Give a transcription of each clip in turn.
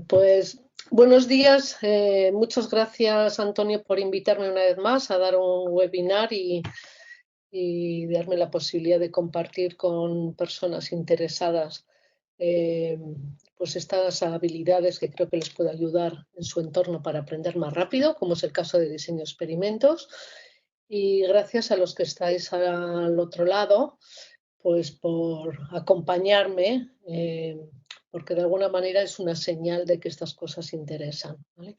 Pues buenos días, muchas gracias Antonio por invitarme una vez más a dar un webinar y darme la posibilidad de compartir con personas interesadas pues estas habilidades que creo que les puede ayudar en su entorno para aprender más rápido, como es el caso de diseño de experimentos. Y gracias a los que estáis al otro lado, pues por acompañarme, porque de alguna manera es una señal de que estas cosas interesan, ¿vale?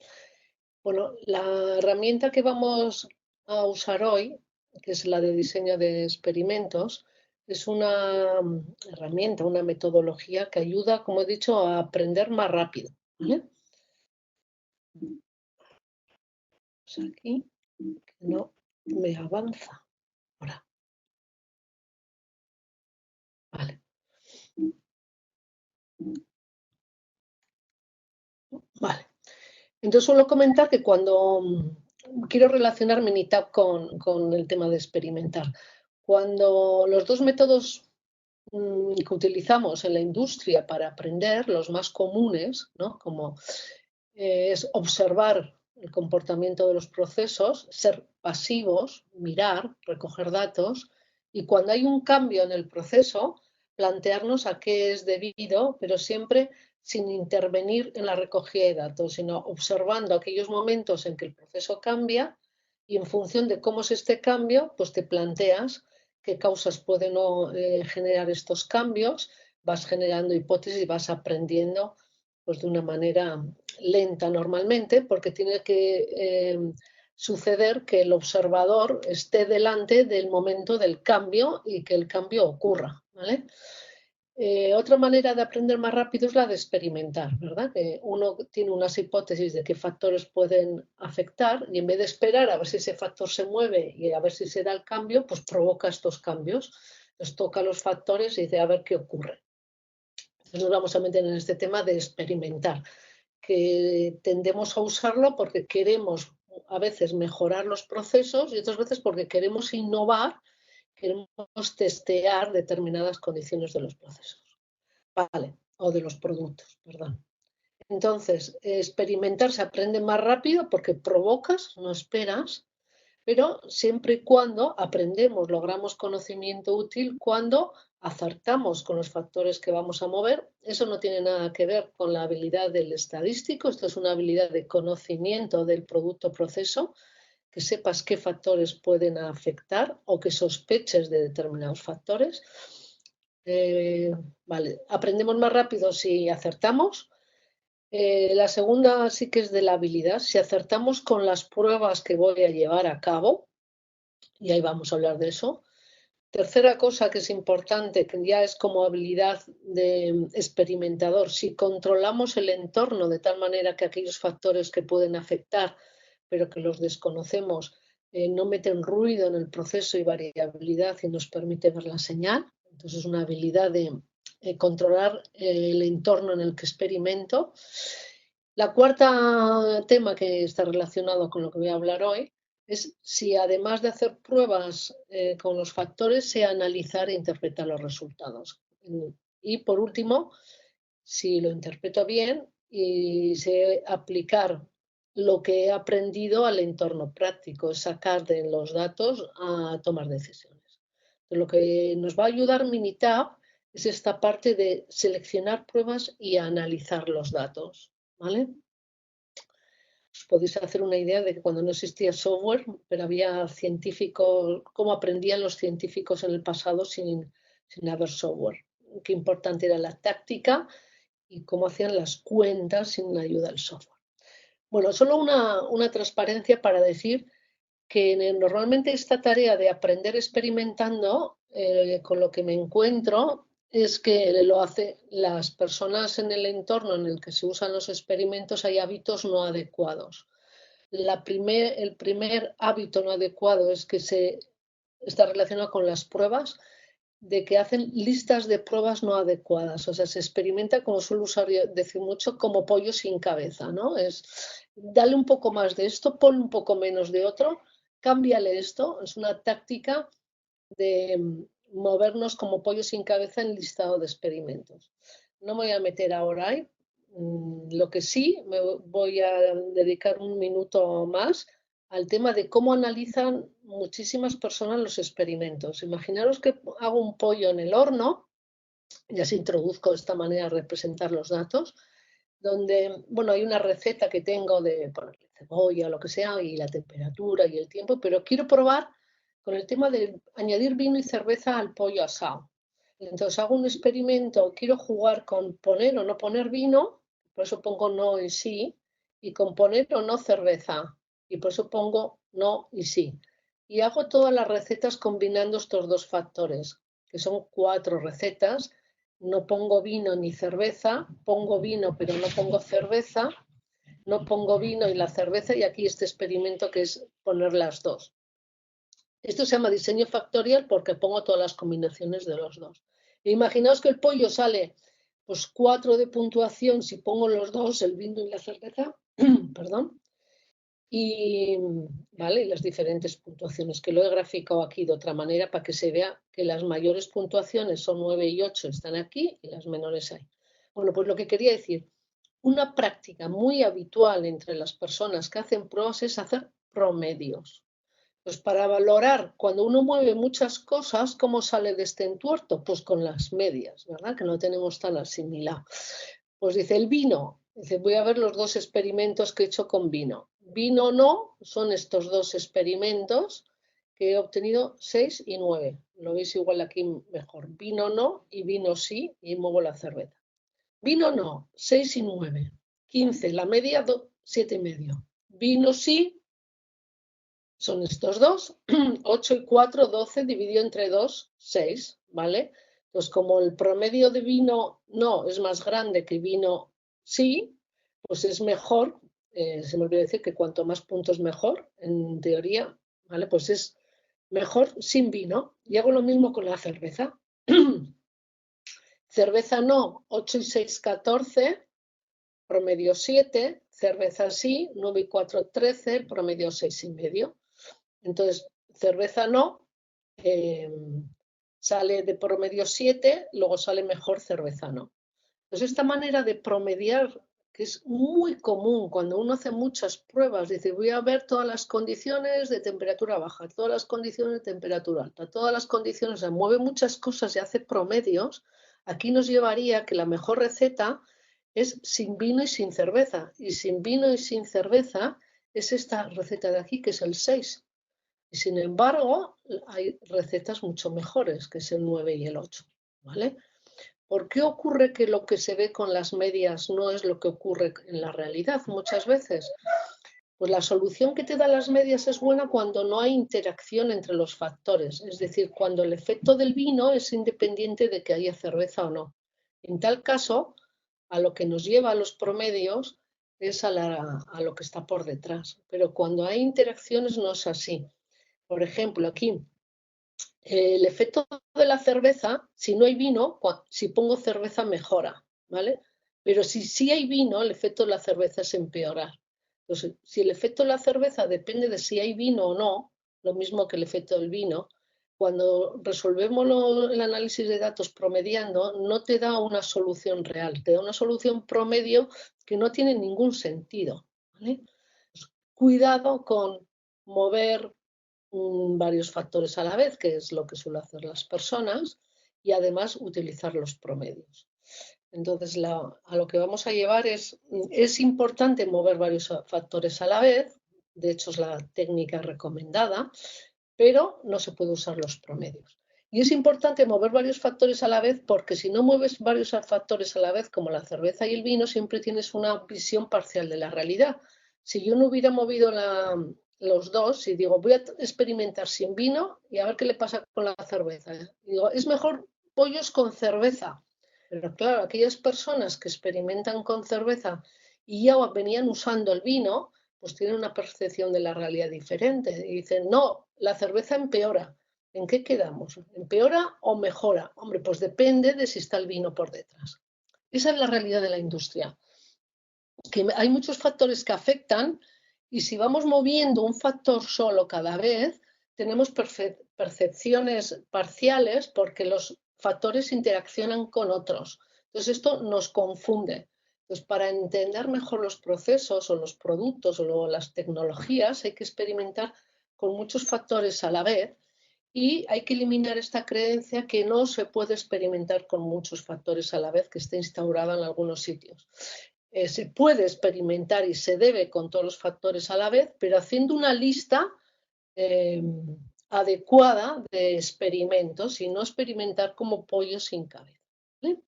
Bueno, la herramienta que vamos a usar hoy, que es la de diseño de experimentos, es una herramienta, una metodología que ayuda, como he dicho, a aprender más rápido, ¿vale? Pues aquí que no me avanza. Ahora, vale. Vale. Entonces suelo comentar que cuando quiero relacionar Minitab con el tema de experimentar, cuando los dos métodos que utilizamos en la industria para aprender, los más comunes, ¿no? Como es observar el comportamiento de los procesos, ser pasivos, mirar, recoger datos, y cuando hay un cambio en el proceso, plantearnos a qué es debido, pero siempre sin intervenir en la recogida de datos, sino observando aquellos momentos en que el proceso cambia y en función de cómo es este cambio, pues te planteas qué causas pueden generar estos cambios, vas generando hipótesis y vas aprendiendo pues de una manera lenta normalmente, porque tiene que suceder que el observador esté delante del momento del cambio y que el cambio ocurra, ¿vale? Otra manera de aprender más rápido es la de experimentar, ¿verdad? Que uno tiene unas hipótesis de qué factores pueden afectar y en vez de esperar a ver si ese factor se mueve y a ver si se da el cambio, pues provoca estos cambios. Entonces toca los factores y dice a ver qué ocurre. Entonces nos vamos a meter en este tema de experimentar, que tendemos a usarlo porque queremos a veces mejorar los procesos y otras veces porque queremos innovar, queremos testear determinadas condiciones de los procesos. Vale, o de los productos, perdón. Entonces, experimentar se aprende más rápido porque provocas, no esperas, pero siempre y cuando aprendemos, logramos conocimiento útil cuando acertamos con los factores que vamos a mover. Eso no tiene nada que ver con la habilidad del estadístico, esto es una habilidad de conocimiento del producto proceso, que sepas qué factores pueden afectar o que sospeches de determinados factores. Vale, aprendemos más rápido si acertamos. La segunda sí que es de la habilidad. Si acertamos con las pruebas que voy a llevar a cabo, y ahí vamos a hablar de eso, Tercera cosa que es importante, que ya es como habilidad de experimentador, si controlamos el entorno de tal manera que aquellos factores que pueden afectar, pero que los desconocemos, no meten ruido en el proceso y variabilidad y nos permite ver la señal. Entonces es una habilidad de controlar el entorno en el que experimento. La cuarta tema que está relacionado con lo que voy a hablar hoy es si además de hacer pruebas con los factores, sé analizar e interpretar los resultados. Y por último, si lo interpreto bien y sé aplicar lo que he aprendido al entorno práctico, es sacar de los datos a tomar decisiones. Lo que nos va a ayudar Minitab es esta parte de seleccionar pruebas y analizar los datos, ¿vale? Os podéis hacer una idea de que cuando no existía software, pero había científicos, cómo aprendían los científicos en el pasado sin haber software. Qué importante era la táctica y cómo hacían las cuentas sin la ayuda del software. Bueno, solo una transparencia para decir que normalmente esta tarea de aprender experimentando con lo que me encuentro es que lo hacen las personas en el entorno en el que se usan los experimentos, hay hábitos no adecuados. El primer hábito no adecuado es que está relacionado con las pruebas, de que hacen listas de pruebas no adecuadas. O sea, se experimenta, como suelo usar decir mucho, como pollo sin cabeza, ¿no? Es dale un poco más de esto, ponle un poco menos de otro, cámbiale esto. Es una táctica de movernos como pollo sin cabeza en listado de experimentos. No me voy a meter ahora ahí. Lo que sí, me voy a dedicar un minuto más al tema de cómo analizan muchísimas personas los experimentos. Imaginaros que hago un pollo en el horno, ya se introduzco de esta manera a representar los datos, donde, bueno, hay una receta que tengo de ponerle cebolla o lo que sea, y la temperatura y el tiempo, pero quiero probar con el tema de añadir vino y cerveza al pollo asado. Entonces hago un experimento, quiero jugar con poner o no poner vino, por eso pongo no y sí, y con poner o no cerveza, y por eso pongo no y sí. Y hago todas las recetas combinando estos dos factores, que son 4 recetas. No pongo vino ni cerveza, pongo vino pero no pongo cerveza, no pongo vino y la cerveza, y aquí este experimento que es poner las dos. Esto se llama diseño factorial porque pongo todas las combinaciones de los dos. Imaginaos que el pollo sale pues 4 de puntuación si pongo los dos, el vino y la cerveza, perdón, y vale, las diferentes puntuaciones, que lo he graficado aquí de otra manera para que se vea que las mayores puntuaciones son 9 y 8, están aquí, y las menores hay. Bueno, pues lo que quería decir, una práctica muy habitual entre las personas que hacen pruebas es hacer promedios. Pues para valorar cuando uno mueve muchas cosas, ¿cómo sale de este entuerto? Pues con las medias, ¿verdad? Que no tenemos tan asimilado. Pues dice el vino, dice, voy a ver los dos experimentos que he hecho con vino. Vino no, son estos dos experimentos que he obtenido 6 y 9. Lo veis igual aquí mejor. Vino no y vino sí, y muevo la cerveza. Vino no, 6 y 9. 15, la media 7 y medio. Vino sí, son estos dos, 8 y 4, 12, dividido entre 2, 6, ¿vale? Pues como el promedio de vino no es más grande que vino sí, pues es mejor, se me olvidó decir que cuanto más puntos mejor, en teoría, ¿vale? Pues es mejor sin vino. Y hago lo mismo con la cerveza. Cerveza no, 8 y 6, 14, promedio 7, cerveza sí, 9 y 4, 13, promedio 6 y medio. Entonces, cerveza no, sale de promedio 7, luego sale mejor cerveza no. Entonces, esta manera de promediar, que es muy común cuando uno hace muchas pruebas, dice, voy a ver todas las condiciones de temperatura baja, todas las condiciones de temperatura alta, todas las condiciones, se mueve muchas cosas y hace promedios, aquí nos llevaría a que la mejor receta es sin vino y sin cerveza. Y sin vino y sin cerveza es esta receta de aquí, que es el 6. Y sin embargo, hay recetas mucho mejores, que es el 9 y el 8, ¿vale? ¿Por qué ocurre que lo que se ve con las medias no es lo que ocurre en la realidad muchas veces? Pues la solución que te da las medias es buena cuando no hay interacción entre los factores, es decir, cuando el efecto del vino es independiente de que haya cerveza o no. En tal caso, a lo que nos lleva a los promedios es a lo que está por detrás. Pero cuando hay interacciones no es así. Por ejemplo, aquí el efecto de la cerveza, si no hay vino, si pongo cerveza mejora, ¿vale? Pero si sí hay vino, el efecto de la cerveza es empeorar. Entonces, si el efecto de la cerveza depende de si hay vino o no, lo mismo que el efecto del vino, cuando resolvemos el análisis de datos promediando, no te da una solución real, te da una solución promedio que no tiene ningún sentido, ¿vale? Cuidado con mover varios factores a la vez, que es lo que suelen hacer las personas, y además utilizar los promedios. Entonces, a lo que vamos a llevar es importante mover varios factores a la vez, de hecho es la técnica recomendada, pero no se puede usar los promedios. Y es importante mover varios factores a la vez porque si no mueves varios factores a la vez, como la cerveza y el vino, siempre tienes una visión parcial de la realidad. Si yo no hubiera movido los dos y digo, voy a experimentar sin vino y a ver qué le pasa con la cerveza. Digo, es mejor pollos con cerveza. Pero claro, aquellas personas que experimentan con cerveza y ya venían usando el vino, pues tienen una percepción de la realidad diferente. Y dicen, no, la cerveza empeora. ¿En qué quedamos? ¿Empeora o mejora? Hombre, pues depende de si está el vino por detrás. Esa es la realidad de la industria. Que hay muchos factores que afectan y si vamos moviendo un factor solo cada vez, tenemos percepciones parciales porque los factores interaccionan con otros. Entonces esto nos confunde. Entonces, para entender mejor los procesos o los productos o las tecnologías hay que experimentar con muchos factores a la vez y hay que eliminar esta creencia que no se puede experimentar con muchos factores a la vez que está instaurada en algunos sitios. Se puede experimentar y se debe con todos los factores a la vez, pero haciendo una lista eh, adecuada de experimentos y no experimentar como pollo sin cabeza. ¿Vale?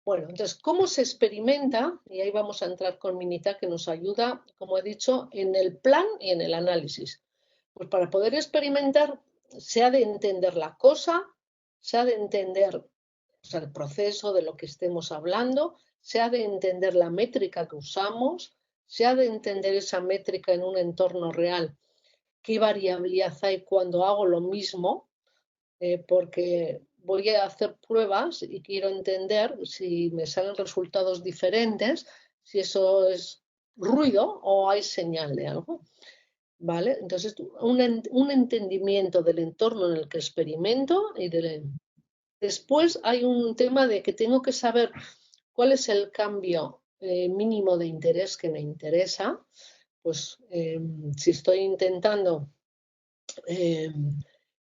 Bueno, entonces, ¿cómo se experimenta? Y ahí vamos a entrar con Minita, que nos ayuda, como he dicho, en el plan y en el análisis. Pues para poder experimentar, se ha de entender la cosa, se ha de entender, o sea, el proceso de lo que estemos hablando, se ha de entender la métrica que usamos, se ha de entender esa métrica en un entorno real, qué variabilidad hay cuando hago lo mismo, porque voy a hacer pruebas y quiero entender si me salen resultados diferentes, si eso es ruido o hay señal de algo. ¿Vale? Entonces, un entendimiento del entorno en el que experimento y después hay un tema de que tengo que saber cuál es el cambio mínimo de interés que me interesa. Pues si estoy intentando eh,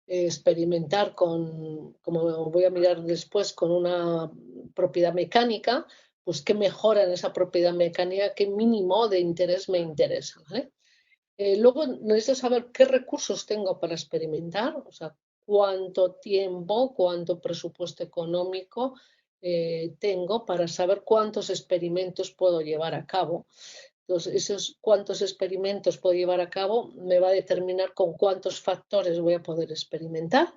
experimentar con, como voy a mirar después, con una propiedad mecánica, pues qué mejora en esa propiedad mecánica, qué mínimo de interés me interesa. ¿Vale? Luego necesito saber qué recursos tengo para experimentar, o sea, cuánto tiempo, cuánto presupuesto económico tengo para saber cuántos experimentos puedo llevar a cabo. Entonces, esos cuántos experimentos puedo llevar a cabo me va a determinar con cuántos factores voy a poder experimentar.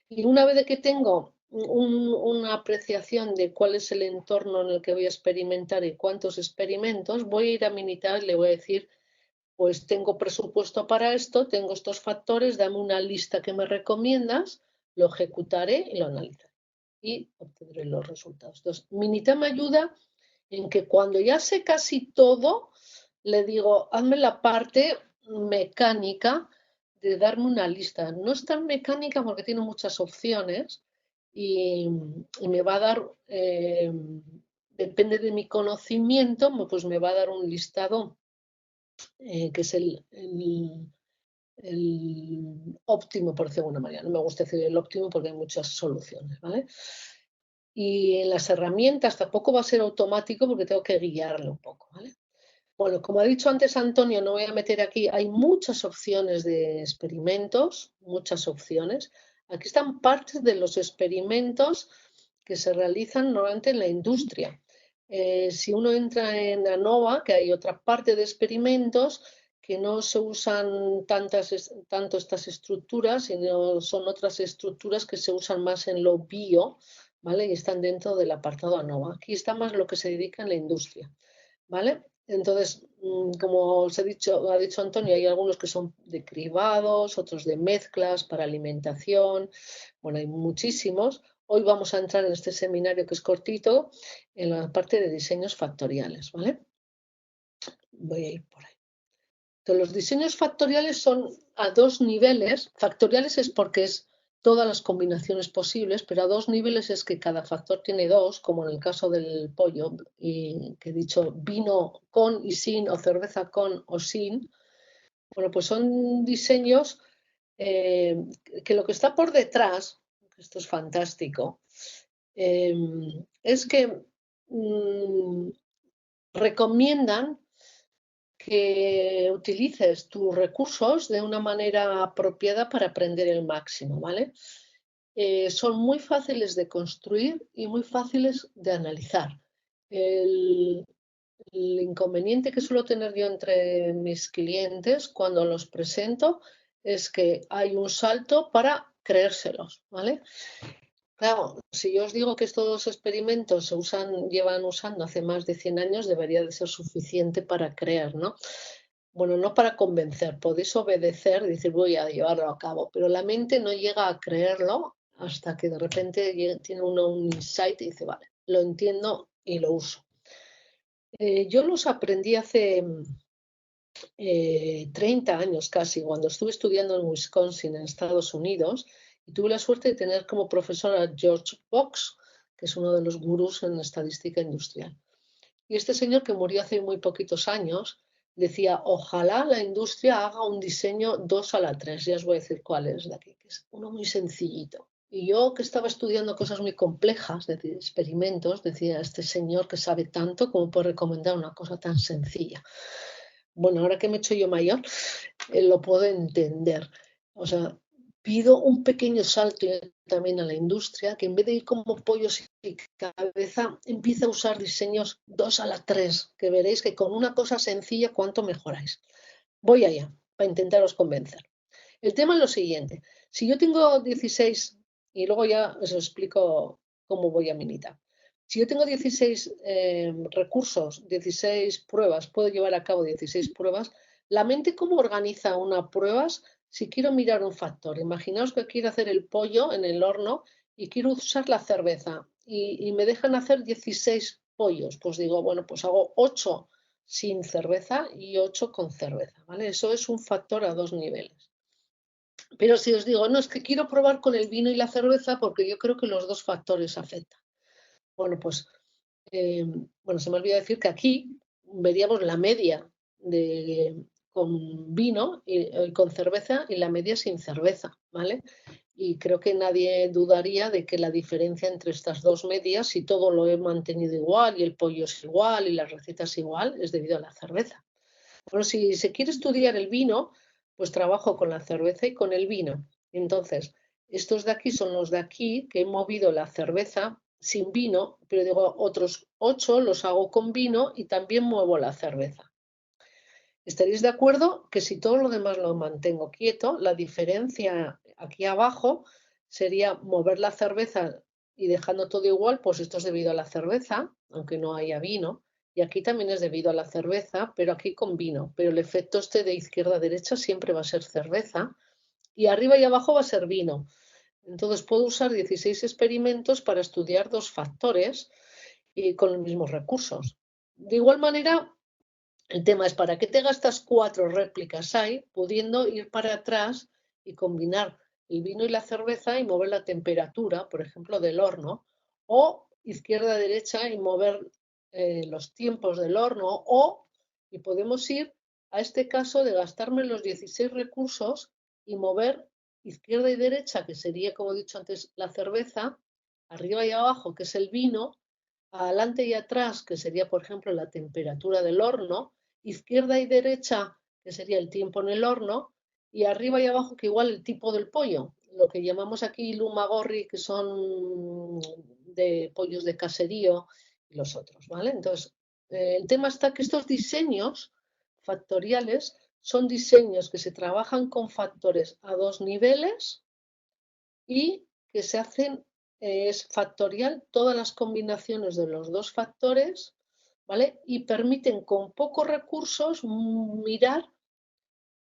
Y una vez que tengo una apreciación de cuál es el entorno en el que voy a experimentar y cuántos experimentos, voy a ir a Minitab y le voy a decir pues tengo presupuesto para esto, tengo estos factores, dame una lista que me recomiendas, lo ejecutaré y lo analizaré y obtendré los resultados. Entonces, Minita me ayuda en que cuando ya sé casi todo, le digo, hazme la parte mecánica de darme una lista. No es tan mecánica porque tiene muchas opciones y me va a dar, depende de mi conocimiento, pues me va a dar un listado que es el óptimo, por decirlo de alguna manera. No me gusta decir el óptimo porque hay muchas soluciones, ¿vale? Y en las herramientas tampoco va a ser automático porque tengo que guiarle un poco, ¿vale? Bueno, como ha dicho antes Antonio, no voy a meter aquí, hay muchas opciones de experimentos, muchas opciones. Aquí están partes de los experimentos que se realizan normalmente en la industria. Si uno entra en ANOVA, que hay otra parte de experimentos que no se usan tanto estas estructuras, sino son otras estructuras que se usan más en lo bio, ¿vale? Y están dentro del apartado ANOVA. Aquí está más lo que se dedica en la industria, ¿vale? Entonces, como os he dicho, ha dicho Antonio, hay algunos que son de cribados, otros de mezclas para alimentación, bueno, hay muchísimos. Hoy vamos a entrar en este seminario que es cortito, en la parte de diseños factoriales, ¿vale? Voy a ir por ahí. Entonces, los diseños factoriales son a dos niveles. Factoriales es porque es todas las combinaciones posibles, pero a dos niveles es que cada factor tiene dos, como en el caso del pollo, y que he dicho vino con y sin, o cerveza con o sin. Bueno, pues son diseños eh, que lo que está por detrás, esto es fantástico, eh, es que recomiendan que utilices tus recursos de una manera apropiada para aprender el máximo, ¿vale? Son muy fáciles de construir y muy fáciles de analizar. El, el inconveniente que suelo tener yo entre mis clientes cuando los presento es que hay un salto para creérselos, ¿vale? Claro, si yo os digo que estos experimentos se llevan usando hace más de 100 años, debería de ser suficiente para creer, ¿no? Bueno, no para convencer, podéis obedecer y decir voy a llevarlo a cabo, pero la mente no llega a creerlo hasta que de repente tiene uno un insight y dice, vale, lo entiendo y lo uso. Yo los aprendí hace 30 años casi, cuando estuve estudiando en Wisconsin, en Estados Unidos, y tuve la suerte de tener como profesor a George Box, que es uno de los gurús en estadística industrial. Y este señor, que murió hace muy poquitos años, decía, ojalá la industria haga un diseño 2 a la 3. Ya os voy a decir cuál es de aquí, que es uno muy sencillito. Y yo, que estaba estudiando cosas muy complejas, es decir, experimentos, decía, este señor que sabe tanto, ¿cómo puede recomendar una cosa tan sencilla? Bueno, ahora que me he hecho yo mayor, lo puedo entender. O sea, pido un pequeño salto también a la industria, que en vez de ir como pollos y cabeza, empieza a usar diseños 2 a la 3, que veréis que con una cosa sencilla, cuánto mejoráis. Voy allá, para intentaros convencer. El tema es lo siguiente. Si yo tengo 16, y luego ya os explico cómo voy a militar. Si yo tengo 16 recursos, 16 pruebas, puedo llevar a cabo 16 pruebas, la mente cómo organiza unas pruebas si quiero mirar un factor. Imaginaos que quiero hacer el pollo en el horno y quiero usar la cerveza y me dejan hacer 16 pollos. Pues digo, bueno, pues hago 8 sin cerveza y 8 con cerveza, ¿vale? Eso es un factor a dos niveles. Pero si os digo, no, es que quiero probar con el vino y la cerveza porque yo creo que los dos factores afectan. Bueno, pues, bueno, se me olvidó decir que aquí veríamos la media de, con vino y con cerveza y la media sin cerveza, ¿vale? Y creo que nadie dudaría de que la diferencia entre estas dos medias, si todo lo he mantenido igual y el pollo es igual y la receta es igual, es debido a la cerveza. Bueno, si se quiere estudiar el vino, pues trabajo con la cerveza y con el vino. Entonces, estos de aquí son los de aquí, que he movido la cerveza sin vino, pero digo, otros 8 los hago con vino y también muevo la cerveza. Estaréis de acuerdo que si todo lo demás lo mantengo quieto, la diferencia aquí abajo sería mover la cerveza y dejando todo igual, pues esto es debido a la cerveza, aunque no haya vino. Y aquí también es debido a la cerveza, pero aquí con vino. Pero el efecto este de izquierda a derecha siempre va a ser cerveza y arriba y abajo va a ser vino. Entonces puedo usar 16 experimentos para estudiar dos factores y con los mismos recursos. De igual manera, el tema es para qué te gastas 4 réplicas ahí, pudiendo ir para atrás y combinar el vino y la cerveza y mover la temperatura, por ejemplo, del horno, o izquierda a derecha y mover los tiempos del horno, y podemos ir a este caso de gastarme los 16 recursos y mover izquierda y derecha, que sería, como he dicho antes, la cerveza, arriba y abajo, que es el vino, adelante y atrás, que sería, por ejemplo, la temperatura del horno, izquierda y derecha, que sería el tiempo en el horno, y arriba y abajo, que igual el tipo del pollo, lo que llamamos aquí lumagorri, que son de pollos de caserío y los otros, ¿vale? Entonces, el tema está que estos diseños factoriales son diseños que se trabajan con factores a 2 niveles y que se hacen, es factorial todas las combinaciones de los 2 factores, ¿vale? Y permiten con pocos recursos mirar,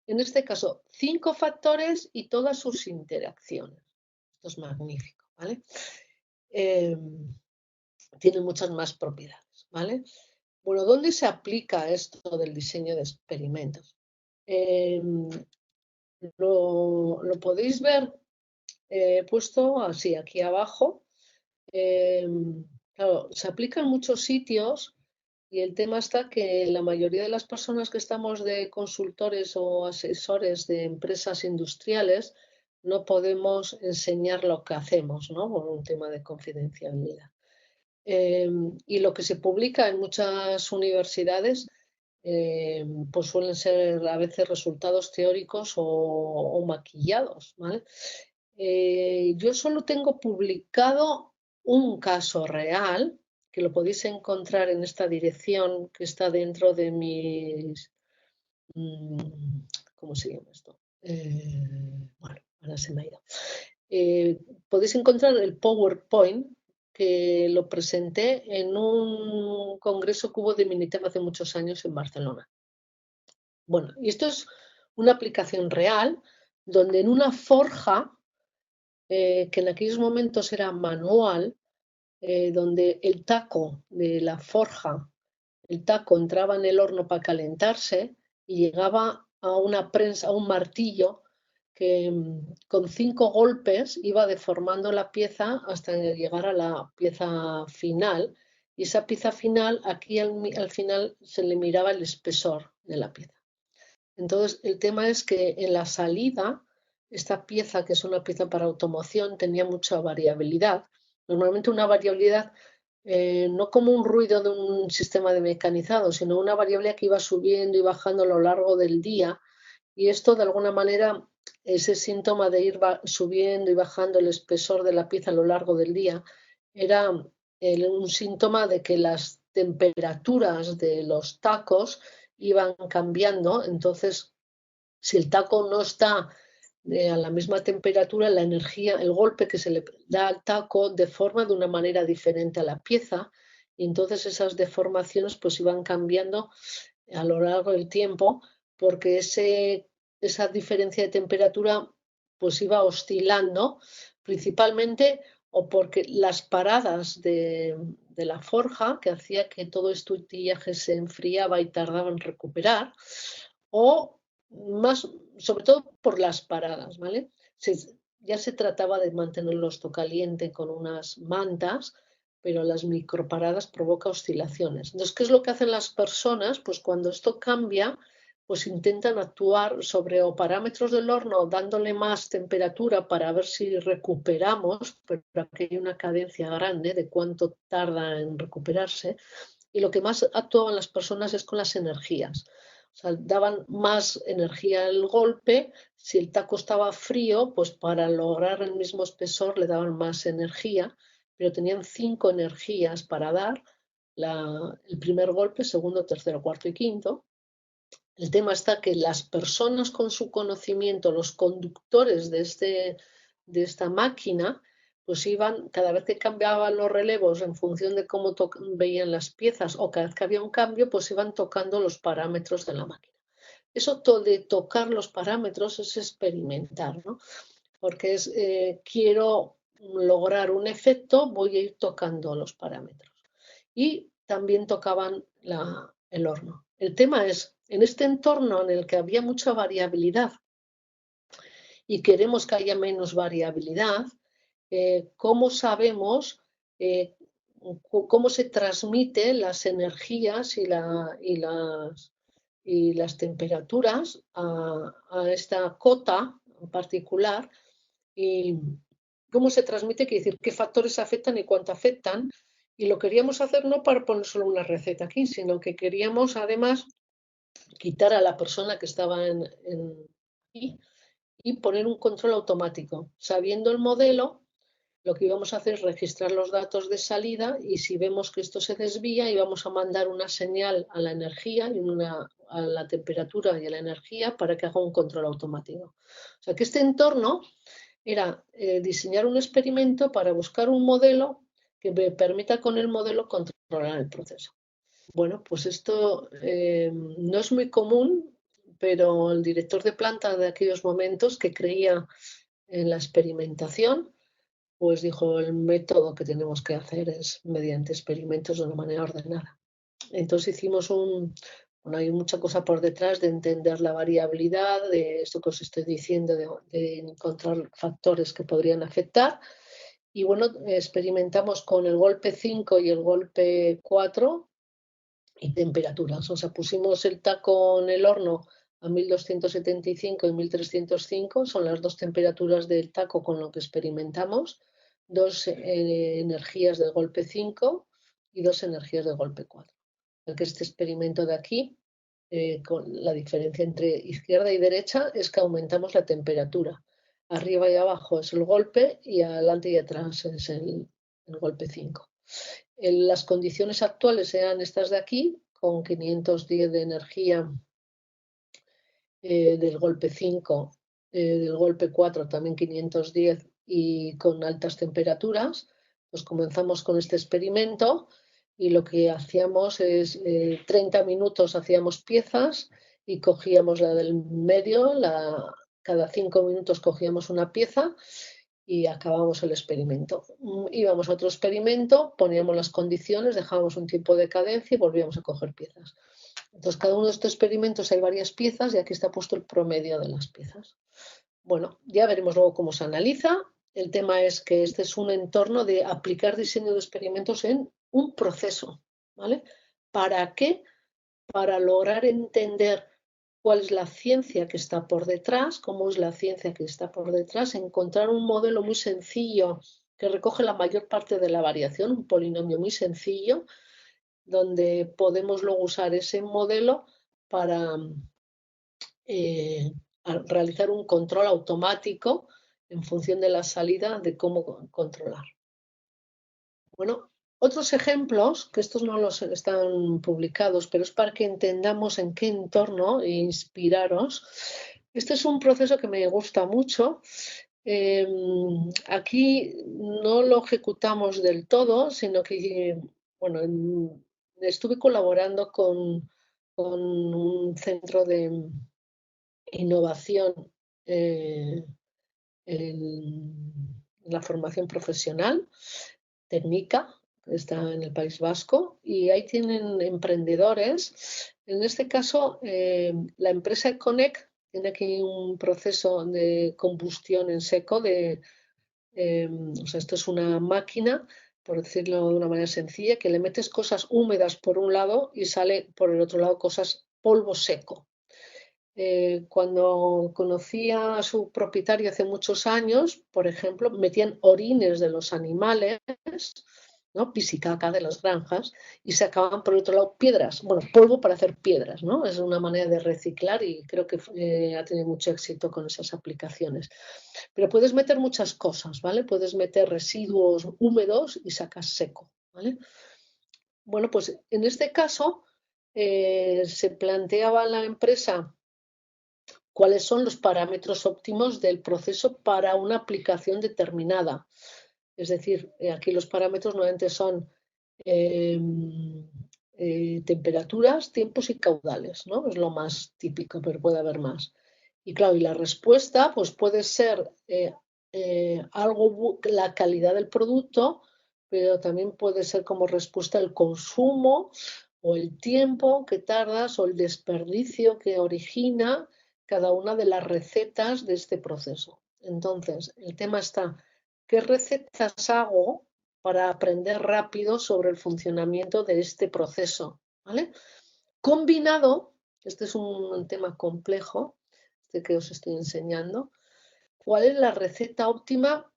en este caso, 5 factores y todas sus interacciones. Esto es magnífico, ¿vale? Tiene muchas más propiedades, ¿vale? Bueno, ¿dónde se aplica esto del diseño de experimentos? Lo podéis ver puesto así aquí abajo. Claro, se aplica en muchos sitios y el tema está que la mayoría de las personas que estamos de consultores o asesores de empresas industriales no podemos enseñar lo que hacemos, ¿no? Por un tema de confidencialidad. Y lo que se publica en muchas universidades pues suelen ser a veces resultados teóricos o maquillados, ¿vale? Yo solo tengo publicado un caso real, que lo podéis encontrar en esta dirección que está dentro de mis... ¿Cómo se llama esto? Bueno, ahora se me ha ido. Podéis encontrar el PowerPoint que lo presenté en un congreso que hubo de Minitab hace muchos años en Barcelona. Bueno, y esto es una aplicación real donde en una forja, que en aquellos momentos era manual, donde el taco de la forja, el taco entraba en el horno para calentarse y llegaba a una prensa, a un martillo que con 5 golpes iba deformando la pieza hasta llegar a la pieza final. Y esa pieza final, aquí al final se le miraba el espesor de la pieza. Entonces, el tema es que en la salida, esta pieza, que es una pieza para automoción, tenía mucha variabilidad. Normalmente una variabilidad, no como un ruido de un sistema de mecanizado, sino una variabilidad que iba subiendo y bajando a lo largo del día. Y esto, de alguna manera, ese síntoma de ir subiendo y bajando el espesor de la pieza a lo largo del día, era un síntoma de que las temperaturas de los tacos iban cambiando. Entonces, si el taco no está a la misma temperatura, la energía, el golpe que se le da al taco deforma de una manera diferente a la pieza, y entonces esas deformaciones pues iban cambiando a lo largo del tiempo, porque esa diferencia de temperatura pues iba oscilando, principalmente o porque las paradas de la forja, que hacía que todo este utillaje se enfriaba y tardaba en recuperar, o más, sobre todo por las paradas, ¿vale? Ya se trataba de mantenerlo esto caliente con unas mantas, pero las microparadas provoca oscilaciones. Entonces, ¿qué es lo que hacen las personas? Pues cuando esto cambia, pues intentan actuar sobre o parámetros del horno dándole más temperatura para ver si recuperamos, pero aquí hay una cadencia grande de cuánto tarda en recuperarse. Y lo que más actuaban las personas es con las energías. O sea, daban más energía al golpe. Si el taco estaba frío, pues para lograr el mismo espesor le daban más energía, pero tenían 5 energías para dar el primer golpe, segundo, tercero, cuarto y quinto. El tema está que las personas con su conocimiento, los conductores de esta máquina, pues iban, cada vez que cambiaban los relevos en función de cómo veían las piezas o cada vez que había un cambio, pues iban tocando los parámetros de la máquina. Eso de tocar los parámetros es experimentar, ¿no? Porque es, quiero lograr un efecto, voy a ir tocando los parámetros. Y también tocaban el horno. El tema es, en este entorno en el que había mucha variabilidad y queremos que haya menos variabilidad, ¿cómo sabemos cómo se transmiten las energías y las temperaturas a esta cota en particular? Y cómo se transmite, quiere decir qué factores afectan y cuánto afectan. Y lo queríamos hacer no para poner solo una receta aquí, sino que queríamos además quitar a la persona que estaba aquí y poner un control automático. Sabiendo el modelo, lo que íbamos a hacer es registrar los datos de salida y si vemos que esto se desvía, íbamos a mandar una señal a la energía y a la temperatura y a la energía para que haga un control automático. O sea que este entorno era diseñar un experimento para buscar un modelo que me permita con el modelo controlar el proceso. Bueno, pues esto no es muy común, pero el director de planta de aquellos momentos que creía en la experimentación, pues dijo, el método que tenemos que hacer es mediante experimentos de una manera ordenada. Entonces bueno, hay mucha cosa por detrás de entender la variabilidad, de esto que os estoy diciendo, de encontrar factores que podrían afectar. Y bueno, experimentamos con el golpe 5 y el golpe 4 y temperaturas. O sea, pusimos el taco en el horno a 1275 y 1305, son las dos temperaturas del taco con lo que experimentamos, dos energías del golpe 5 y dos energías del golpe 4. Que este experimento de aquí, con la diferencia entre izquierda y derecha es que aumentamos la temperatura. Arriba y abajo es el golpe y adelante y atrás es el golpe 5. Las condiciones actuales eran estas de aquí, con 510 de energía del golpe 5, del golpe 4 también 510 y con altas temperaturas. Pues comenzamos con este experimento y lo que hacíamos es 30 minutos hacíamos piezas y cogíamos la del medio, cada 5 minutos cogíamos una pieza y acabamos el experimento. Íbamos a otro experimento, poníamos las condiciones, dejábamos un tiempo de cadencia y volvíamos a coger piezas. Entonces, cada uno de estos experimentos hay varias piezas y aquí está puesto el promedio de las piezas. Bueno, ya veremos luego cómo se analiza. El tema es que este es un entorno de aplicar diseño de experimentos en un proceso, ¿vale? ¿Para qué? Para lograr entender cuál es la ciencia que está por detrás, cómo es la ciencia que está por detrás, encontrar un modelo muy sencillo que recoge la mayor parte de la variación, un polinomio muy sencillo, donde podemos luego usar ese modelo para realizar un control automático en función de la salida de cómo controlar. Bueno, otros ejemplos, que estos no los están publicados, pero es para que entendamos en qué entorno inspiraros. Este es un proceso que me gusta mucho. Aquí no lo ejecutamos del todo, sino que, bueno, estuve colaborando con un centro de innovación en la formación profesional técnica, está en el País Vasco, y ahí tienen emprendedores. En este caso, la empresa Econec tiene aquí un proceso de combustión en seco, o sea, esto es una máquina, por decirlo de una manera sencilla, que le metes cosas húmedas por un lado y sale por el otro lado cosas polvo seco. Cuando conocí a su propietario hace muchos años, por ejemplo, metían orines de los animales, ¿no? Pisicaca de las granjas, y sacaban por otro lado piedras, bueno, polvo para hacer piedras, ¿no? Es una manera de reciclar y creo que ha tenido mucho éxito con esas aplicaciones. Pero puedes meter muchas cosas, ¿vale? Puedes meter residuos húmedos y sacas seco, ¿vale? Bueno, pues en este caso se planteaba la empresa cuáles son los parámetros óptimos del proceso para una aplicación determinada. Es decir, aquí los parámetros normalmente son temperaturas, tiempos y caudales, ¿no? Es lo más típico, pero puede haber más. Y claro, y la respuesta pues puede ser la calidad del producto, pero también puede ser como respuesta el consumo o el tiempo que tardas o el desperdicio que origina cada una de las recetas de este proceso. Entonces, el tema está, ¿qué recetas hago para aprender rápido sobre el funcionamiento de este proceso? ¿Vale? Combinado, este es un tema complejo, este que os estoy enseñando, ¿cuál es la receta óptima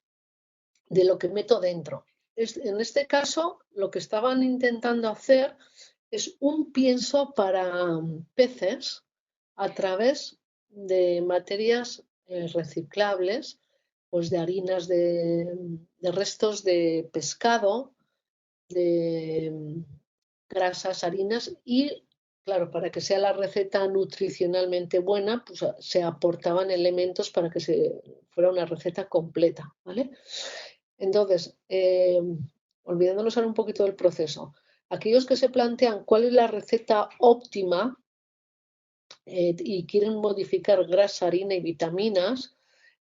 de lo que meto dentro? En este caso, lo que estaban intentando hacer es un pienso para peces a través de materias reciclables pues de harinas de restos de pescado, de grasas, harinas y, claro, para que sea la receta nutricionalmente buena, pues se aportaban elementos para que fuera una receta completa, ¿vale? Entonces, olvidándonos ahora un poquito del proceso, aquellos que se plantean cuál es la receta óptima y quieren modificar grasa, harina y vitaminas,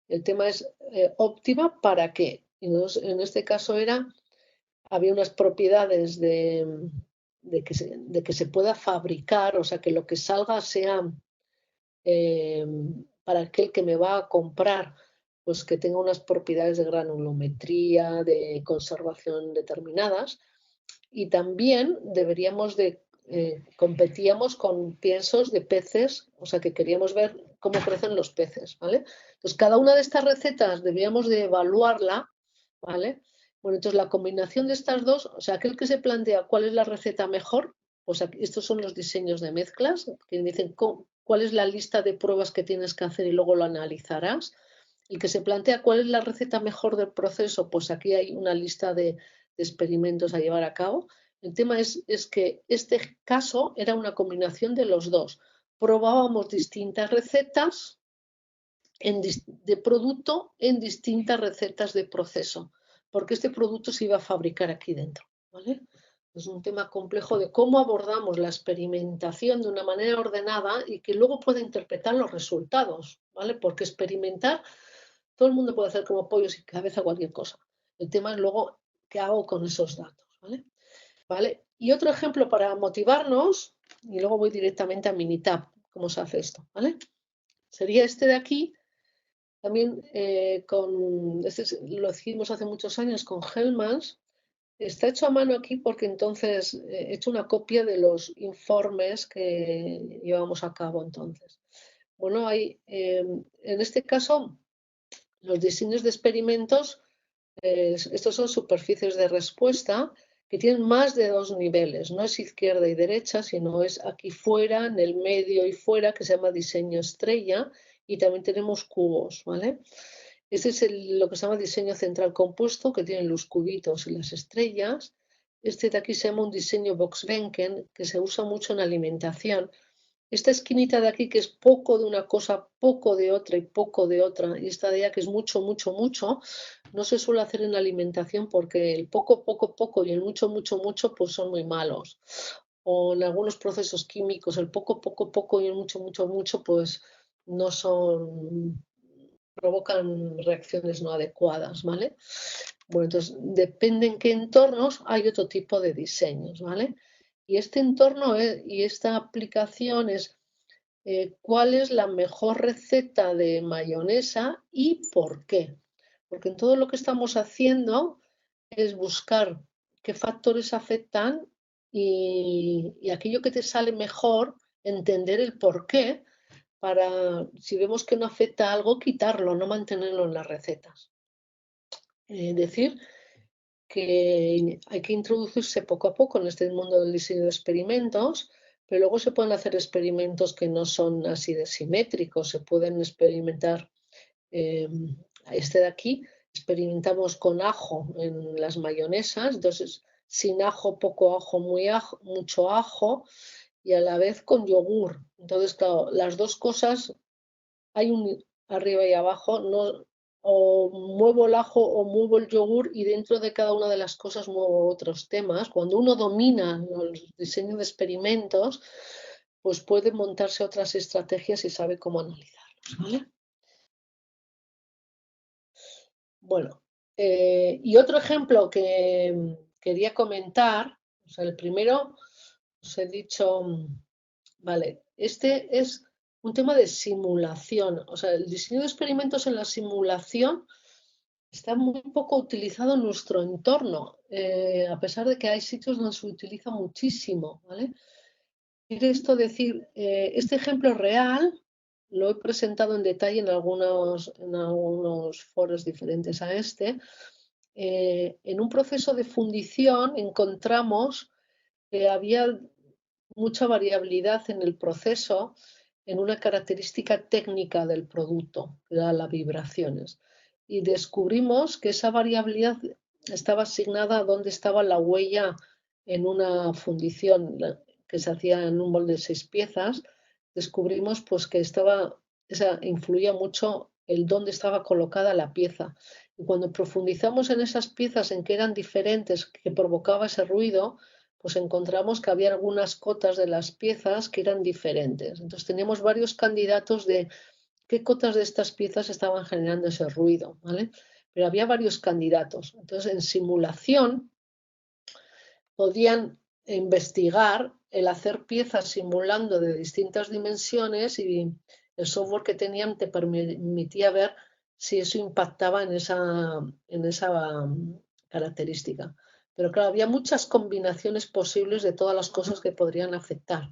el tema es óptima para qué. Entonces, en este caso había unas propiedades de que se pueda fabricar, o sea, que lo que salga sea eh, para aquel que me va a comprar, pues que tenga unas propiedades de granulometría, de conservación determinadas. Y también competíamos con piensos de peces, o sea que queríamos ver cómo crecen los peces, ¿vale? Entonces, cada una de estas recetas debíamos de evaluarla, ¿vale? Bueno, entonces la combinación de estas dos, o sea, aquel que se plantea cuál es la receta mejor, pues estos son los diseños de mezclas, que dicen cuál es la lista de pruebas que tienes que hacer y luego lo analizarás. El que se plantea cuál es la receta mejor del proceso, pues aquí hay una lista de experimentos a llevar a cabo. El tema es que este caso era una combinación de los dos. Probábamos distintas recetas de producto en distintas recetas de proceso, porque este producto se iba a fabricar aquí dentro, ¿vale? Es un tema complejo de cómo abordamos la experimentación de una manera ordenada y que luego pueda interpretar los resultados, ¿vale? Porque experimentar, todo el mundo puede hacer como pollos y cabeza cualquier cosa. El tema es luego qué hago con esos datos, ¿vale? ¿Vale? Y otro ejemplo para motivarnos, y luego voy directamente a Minitab, cómo se hace esto, ¿vale? Sería este de aquí, también lo hicimos hace muchos años con Hellmann's. Está hecho a mano aquí porque entonces he hecho una copia de los informes que llevamos a cabo entonces. Bueno, en este caso, los diseños de experimentos, estos son superficies de respuesta que tienen más de dos niveles. No es izquierda y derecha, sino es aquí fuera, en el medio y fuera, que se llama diseño estrella. Y también tenemos cubos, ¿vale? Este es lo que se llama diseño central compuesto, que tienen los cubitos y las estrellas. Este de aquí se llama un diseño Boxbenken, que se usa mucho en alimentación. Esta esquinita de aquí, que es poco de una cosa, poco de otra y poco de otra, y esta de allá, que es mucho, mucho, mucho, no se suele hacer en alimentación porque el poco, poco, poco y el mucho, mucho, mucho, pues son muy malos. O en algunos procesos químicos, el poco, poco, poco y el mucho, mucho, mucho, pues no son, provocan reacciones no adecuadas, ¿vale? Bueno, entonces depende en qué entornos hay otro tipo de diseños, ¿vale? Y este entorno y esta aplicación es cuál es la mejor receta de mayonesa y por qué. Porque en todo lo que estamos haciendo es buscar qué factores afectan y aquello que te sale mejor, entender el por qué, para si vemos que no afecta a algo, quitarlo, no mantenerlo en las recetas. Decir que hay que introducirse poco a poco en este mundo del diseño de experimentos, pero luego se pueden hacer experimentos que no son así de simétricos, se pueden experimentar, eh, este de aquí, experimentamos con ajo en las mayonesas, entonces sin ajo, poco ajo, mucho ajo, y a la vez con yogur. Entonces, claro, las dos cosas hay un arriba y abajo, no, o muevo el ajo o muevo el yogur y dentro de cada una de las cosas muevo otros temas. Cuando uno domina el diseño de experimentos, pues puede montarse otras estrategias y sabe cómo analizarlos, ¿vale? Bueno, y otro ejemplo que quería comentar, o sea, el primero os he dicho, vale, este es un tema de simulación. O sea, el diseño de experimentos en la simulación está muy poco utilizado en nuestro entorno, a pesar de que hay sitios donde se utiliza muchísimo, ¿vale? Quiere esto decir, este ejemplo real lo he presentado en detalle en algunos foros diferentes a este. En un proceso de fundición encontramos que había mucha variabilidad en el proceso, en una característica técnica del producto, que eran las vibraciones. y descubrimos que esa variabilidad estaba asignada a dónde estaba la huella en una fundición que se hacía en un molde de 6 piezas. Descubrimos pues que influía mucho el dónde estaba colocada la pieza. Y cuando profundizamos en esas piezas en que eran diferentes, que provocaba ese ruido, pues encontramos que había algunas cotas de las piezas que eran diferentes. Entonces teníamos varios candidatos de qué cotas de estas piezas estaban generando ese ruido, ¿vale? Pero había varios candidatos. Entonces, en simulación podían investigar el hacer piezas simulando de distintas dimensiones y el software que tenían te permitía ver si eso impactaba en esa característica. Pero claro, había muchas combinaciones posibles de todas las cosas que podrían afectar.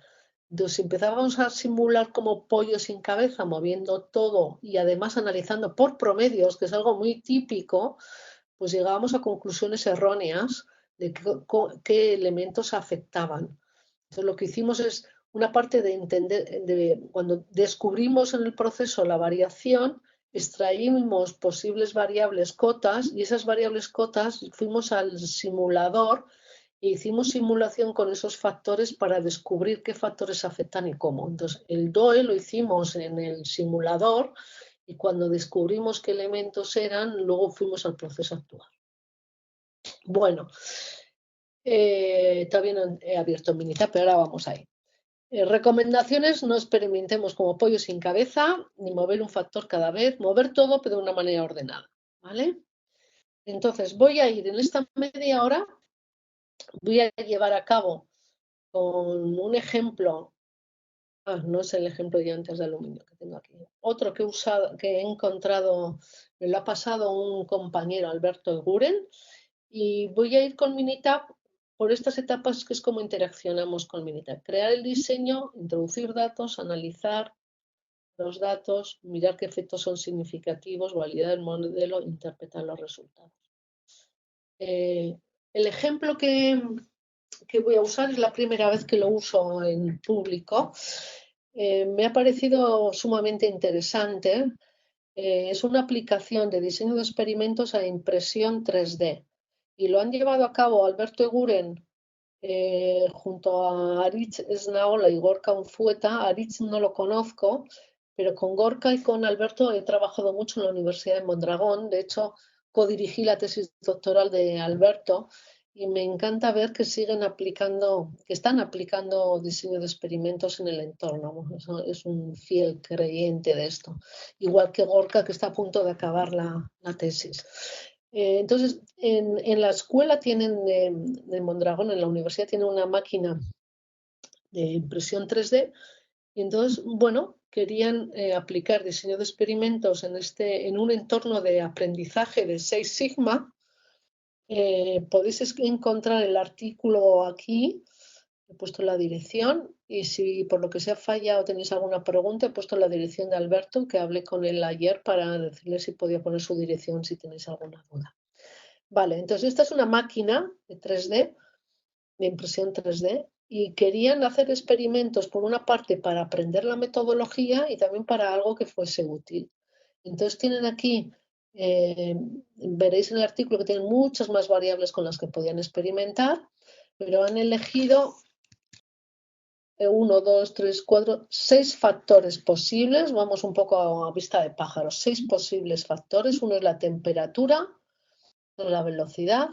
Entonces, si empezábamos a simular como pollo sin cabeza, moviendo todo y además analizando por promedios, que es algo muy típico, pues llegábamos a conclusiones erróneas de qué elementos afectaban. Entonces, lo que hicimos es una parte de entender, cuando descubrimos en el proceso la variación, extraímos posibles variables cotas y esas variables cotas fuimos al simulador e hicimos simulación con esos factores para descubrir qué factores afectan y cómo. Entonces, el DOE lo hicimos en el simulador y cuando descubrimos qué elementos eran, luego fuimos al proceso actual. Bueno, todavía no he abierto Minitab, pero ahora vamos ahí. Recomendaciones: no experimentemos como pollo sin cabeza, ni mover un factor cada vez, mover todo, pero de una manera ordenada, ¿vale? Entonces, voy a ir en esta media hora, voy a llevar a cabo con un ejemplo. No es el ejemplo de llantas de aluminio que tengo aquí. Otro que he encontrado, me lo ha pasado un compañero, Alberto Eguren, y voy a ir con Minitab por estas etapas, que es como interaccionamos con Minitab. Crear el diseño, introducir datos, analizar los datos, mirar qué efectos son significativos, validar el modelo, interpretar los resultados. El ejemplo que voy a usar es la primera vez que lo uso en público. Me ha parecido sumamente interesante. Es una aplicación de diseño de experimentos a impresión 3D y lo han llevado a cabo Alberto Eguren junto a Aritz Esnaola y Gorka Unzueta. Aritz no lo conozco, pero con Gorka y con Alberto he trabajado mucho en la Universidad de Mondragón. De hecho, codirigí la tesis doctoral de Alberto y me encanta ver que están aplicando diseño de experimentos en el entorno. Es un fiel creyente de esto, igual que Gorka, que está a punto de acabar la tesis. Entonces, en la escuela de Mondragón, en la universidad, tienen una máquina de impresión 3D y entonces, bueno, querían aplicar diseño de experimentos en un entorno de aprendizaje de 6 Sigma. Podéis encontrar el artículo aquí, he puesto la dirección y si por lo que sea falla o tenéis alguna pregunta, he puesto la dirección de Alberto, que hablé con él ayer para decirle si podía poner su dirección si tenéis alguna duda. Vale, entonces esta es una máquina de 3D, de impresión 3D, y querían hacer experimentos por una parte para aprender la metodología y también para algo que fuese útil. Entonces tienen aquí, veréis en el artículo que tienen muchas más variables con las que podían experimentar, pero han elegido 1, 2, 3, 4, 6 factores posibles. Vamos un poco a vista de pájaros. 6 posibles factores. Uno es la temperatura, otro es la velocidad,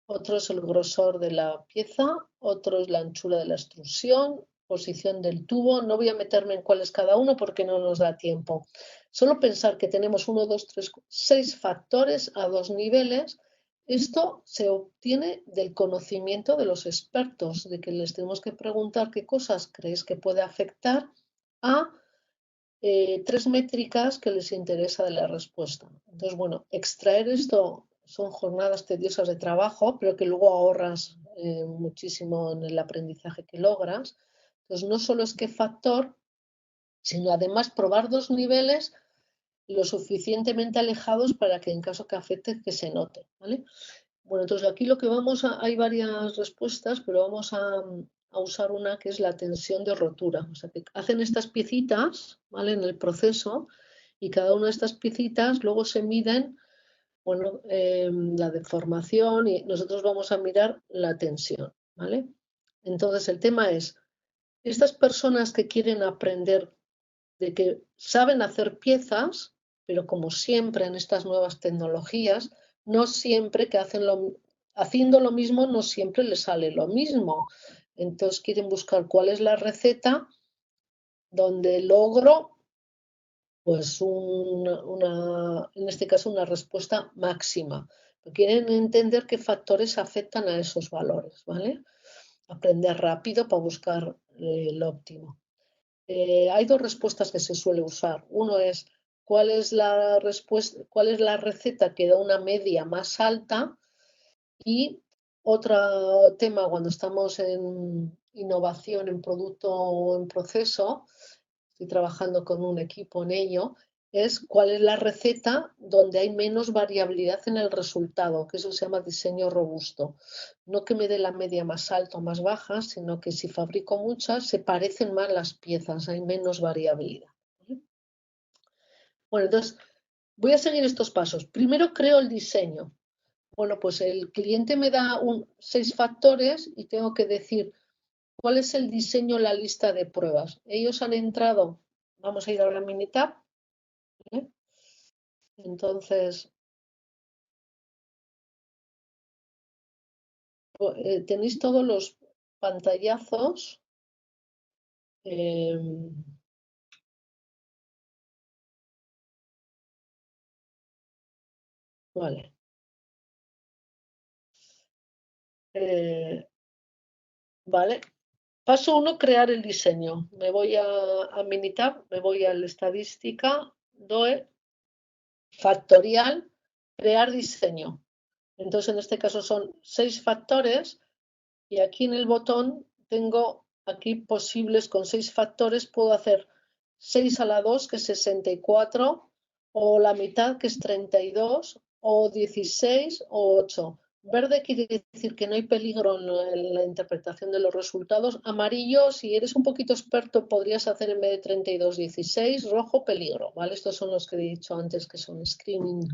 otro es el grosor de la pieza, otro es la anchura de la extrusión, posición del tubo. No voy a meterme en cuál es cada uno porque no nos da tiempo. Solo pensar que tenemos 1, 2, 3, 6 factores a 2 niveles. Esto se obtiene del conocimiento de los expertos, de que les tenemos que preguntar qué cosas creéis que puede afectar a 3 métricas que les interesa de la respuesta. Entonces, bueno, extraer esto son jornadas tediosas de trabajo, pero que luego ahorras muchísimo en el aprendizaje que logras. Entonces, no solo es qué factor, sino además probar 2 niveles lo suficientemente alejados para que en caso que afecte, que se note, ¿vale? Bueno, entonces aquí lo que hay varias respuestas, pero vamos a usar una que es la tensión de rotura. O sea, que hacen estas piecitas, ¿vale? En el proceso, y cada una de estas piecitas luego se miden bueno, la deformación, y nosotros vamos a mirar la tensión, ¿vale? Entonces el tema es, estas personas que quieren aprender, de que saben hacer piezas, pero como siempre en estas nuevas tecnologías, no siempre que haciendo lo mismo, no siempre les sale lo mismo. Entonces quieren buscar cuál es la receta donde logro, pues en este caso, una respuesta máxima. Quieren entender qué factores afectan a esos valores, ¿vale? Aprender rápido para buscar lo óptimo. Hay dos respuestas que se suele usar. Uno es cuál es la respuesta, cuál es la receta que da una media más alta, y otro tema cuando estamos en innovación en producto o en proceso, estoy trabajando con un equipo en ello, es cuál es la receta donde hay menos variabilidad en el resultado, que eso se llama diseño robusto. No que me dé la media más alta o más baja, sino que si fabrico muchas, se parecen más las piezas, hay menos variabilidad. Bueno, entonces voy a seguir estos pasos. Primero creo el diseño. Bueno, pues el cliente me da 6 factores y tengo que decir cuál es el diseño, la lista de pruebas. Ellos han entrado, vamos a ir ahora a Minitab, ¿eh? Entonces, tenéis todos los pantallazos. Vale. Vale. Paso 1, crear el diseño. Me voy a Minitab, me voy a la estadística, DOE, factorial, crear diseño. Entonces, en este caso son 6 factores. Y aquí en el botón tengo aquí posibles con 6 factores. Puedo hacer 6 a la 2, que es 64, o la mitad, que es 32, o 16 o 8. Verde quiere decir que no hay peligro en la interpretación de los resultados. Amarillo, si eres un poquito experto, podrías hacer en vez de 32, 16. Rojo, peligro, ¿vale? Estos son los que he dicho antes, que son screening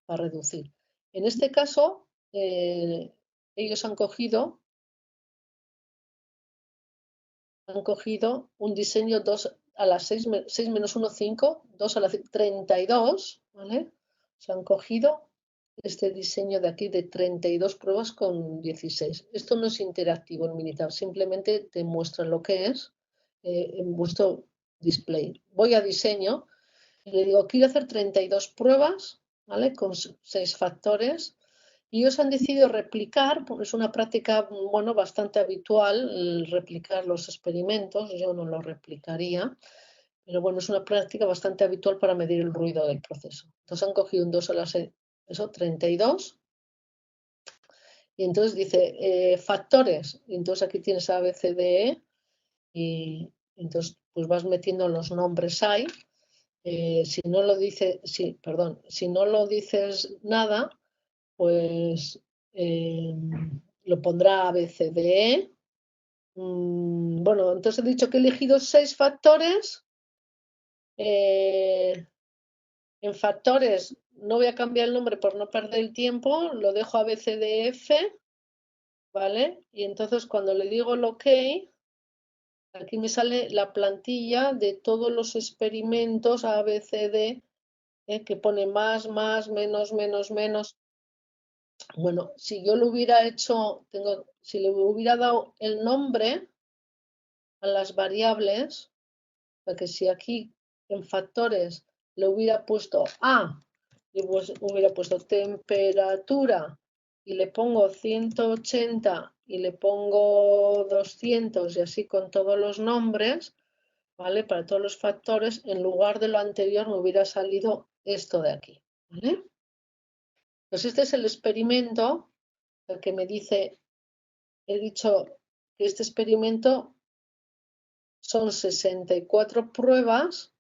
para reducir. En este caso, ellos han cogido un diseño 2 a las 6, 6 menos 1, 5, 2 a la 32, ¿vale? Se han cogido este diseño de aquí de 32 pruebas con 16. Esto no es interactivo en Minitab, simplemente te muestra lo que es en vuestro display. Voy a diseño y le digo, quiero hacer 32 pruebas, ¿vale? Con 6 factores. Y ellos han decidido replicar, porque es una práctica, bueno, bastante habitual, replicar los experimentos. Yo no lo replicaría, pero bueno, es una práctica bastante habitual para medir el ruido del proceso. Entonces han cogido un 2 a la 6, eso, 32. Y entonces dice factores. Y entonces aquí tienes A, B, C, D, E. Y entonces pues vas metiendo los nombres ahí. Si no lo dice, sí, perdón, si no lo dices nada, pues lo pondrá A, B, C, D, E. Bueno, entonces he dicho que he elegido 6 factores. En factores no voy a cambiar el nombre por no perder el tiempo, lo dejo A, B, C, D, F, ¿vale? Y entonces cuando le digo el OK, aquí me sale la plantilla de todos los experimentos A, B, C, D, que pone más, menos, menos. Bueno, si yo lo hubiera hecho, si le hubiera dado el nombre a las variables, porque si aquí en factores le hubiera puesto A y pues hubiera puesto temperatura y le pongo 180 y le pongo 200 y así con todos los nombres, ¿vale? Para todos los factores, en lugar de lo anterior me hubiera salido esto de aquí, ¿vale? Pues este es el experimento, el que me dice, he dicho que este experimento son 64 pruebas,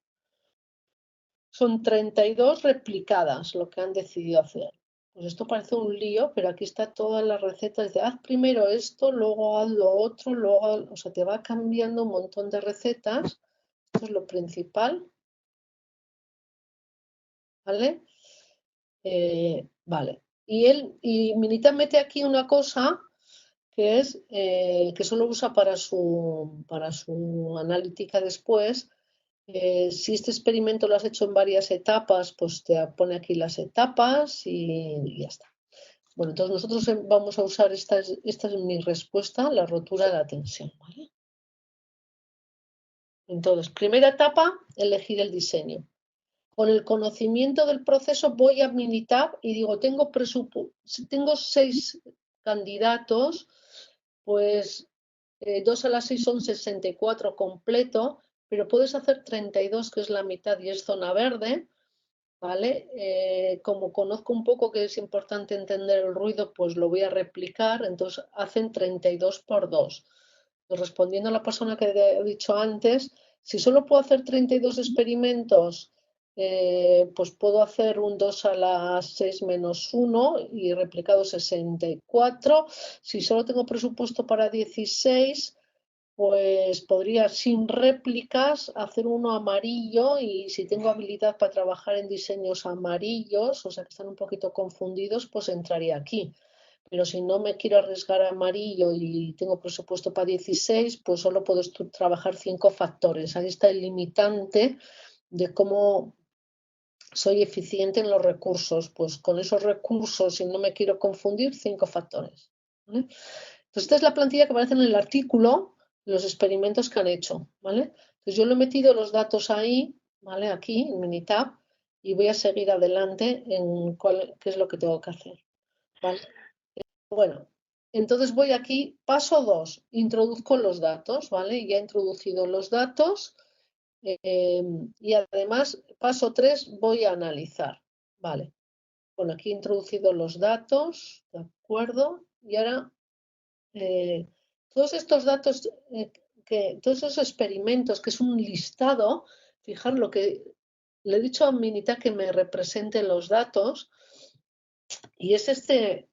son 32 replicadas lo que han decidido hacer. Pues esto parece un lío, pero aquí está toda la receta. Dice, haz primero esto, luego haz lo otro, o sea, te va cambiando un montón de recetas. Esto es lo principal, ¿vale? Vale. Y Minitab mete aquí una cosa que es que solo usa para su analítica después. Si este experimento lo has hecho en varias etapas, pues te pone aquí las etapas y ya está. Bueno, entonces nosotros vamos a usar, esta es mi respuesta, la rotura de la tensión, ¿vale? Entonces, primera etapa, elegir el diseño. Con el conocimiento del proceso voy a Minitab y digo, tengo 6 candidatos, pues 2 a la 6 son 64 completo, pero puedes hacer 32, que es la mitad y es zona verde, ¿vale? Como conozco un poco que es importante entender el ruido, pues lo voy a replicar, entonces hacen 32 por 2. Pues respondiendo a la persona que he dicho antes, si solo puedo hacer 32 experimentos, pues puedo hacer un 2 a la 6 menos 1 y replicado 64. Si solo tengo presupuesto para 16, pues podría sin réplicas hacer uno amarillo y si tengo habilidad para trabajar en diseños amarillos, o sea que están un poquito confundidos, pues entraría aquí. Pero si no me quiero arriesgar a amarillo y tengo presupuesto para 16, pues solo puedo trabajar 5 factores. Ahí está el limitante de cómo soy eficiente en los recursos. Pues con esos recursos, si no me quiero confundir, 5 factores. ¿Vale? Entonces, esta es la plantilla que aparece en el artículo, los experimentos que han hecho. ¿Vale? Entonces, yo le he metido los datos ahí, ¿vale? Aquí en Minitab, y voy a seguir adelante en qué es lo que tengo que hacer. ¿Vale? Bueno, entonces voy aquí, paso 2, introduzco los datos, ¿vale? Ya he introducido los datos y además paso 3 voy a analizar, ¿vale? Bueno, aquí he introducido los datos, ¿de acuerdo? Y ahora todos estos datos, todos esos experimentos, que es un listado, fijar lo que le he dicho a Minita que me represente los datos. Y es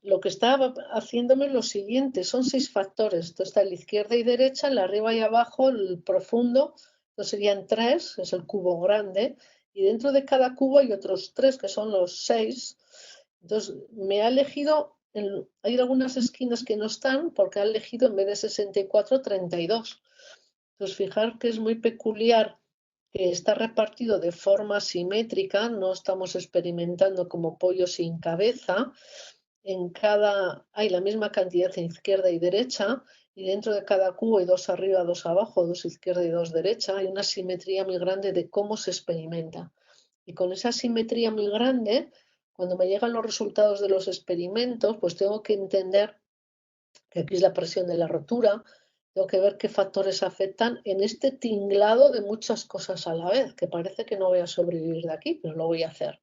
lo que está haciéndome lo siguiente, son 6 factores. Esto está a la izquierda y derecha, el arriba y abajo, el profundo, entonces serían 3, es el cubo grande, y dentro de cada cubo hay otros 3, que son los 6. Entonces me ha elegido, hay algunas esquinas que no están, porque ha elegido en vez de 64, 32. Entonces fijar que es muy peculiar que está repartido de forma simétrica, no estamos experimentando como pollo sin cabeza, hay la misma cantidad en izquierda y derecha, y dentro de cada cubo hay 2 arriba, 2 abajo, 2 izquierda y 2 derecha, hay una simetría muy grande de cómo se experimenta. Y con esa simetría muy grande, cuando me llegan los resultados de los experimentos, pues tengo que entender que aquí es la presión de la rotura, tengo que ver qué factores afectan en este tinglado de muchas cosas a la vez, que parece que no voy a sobrevivir de aquí, pero lo voy a hacer.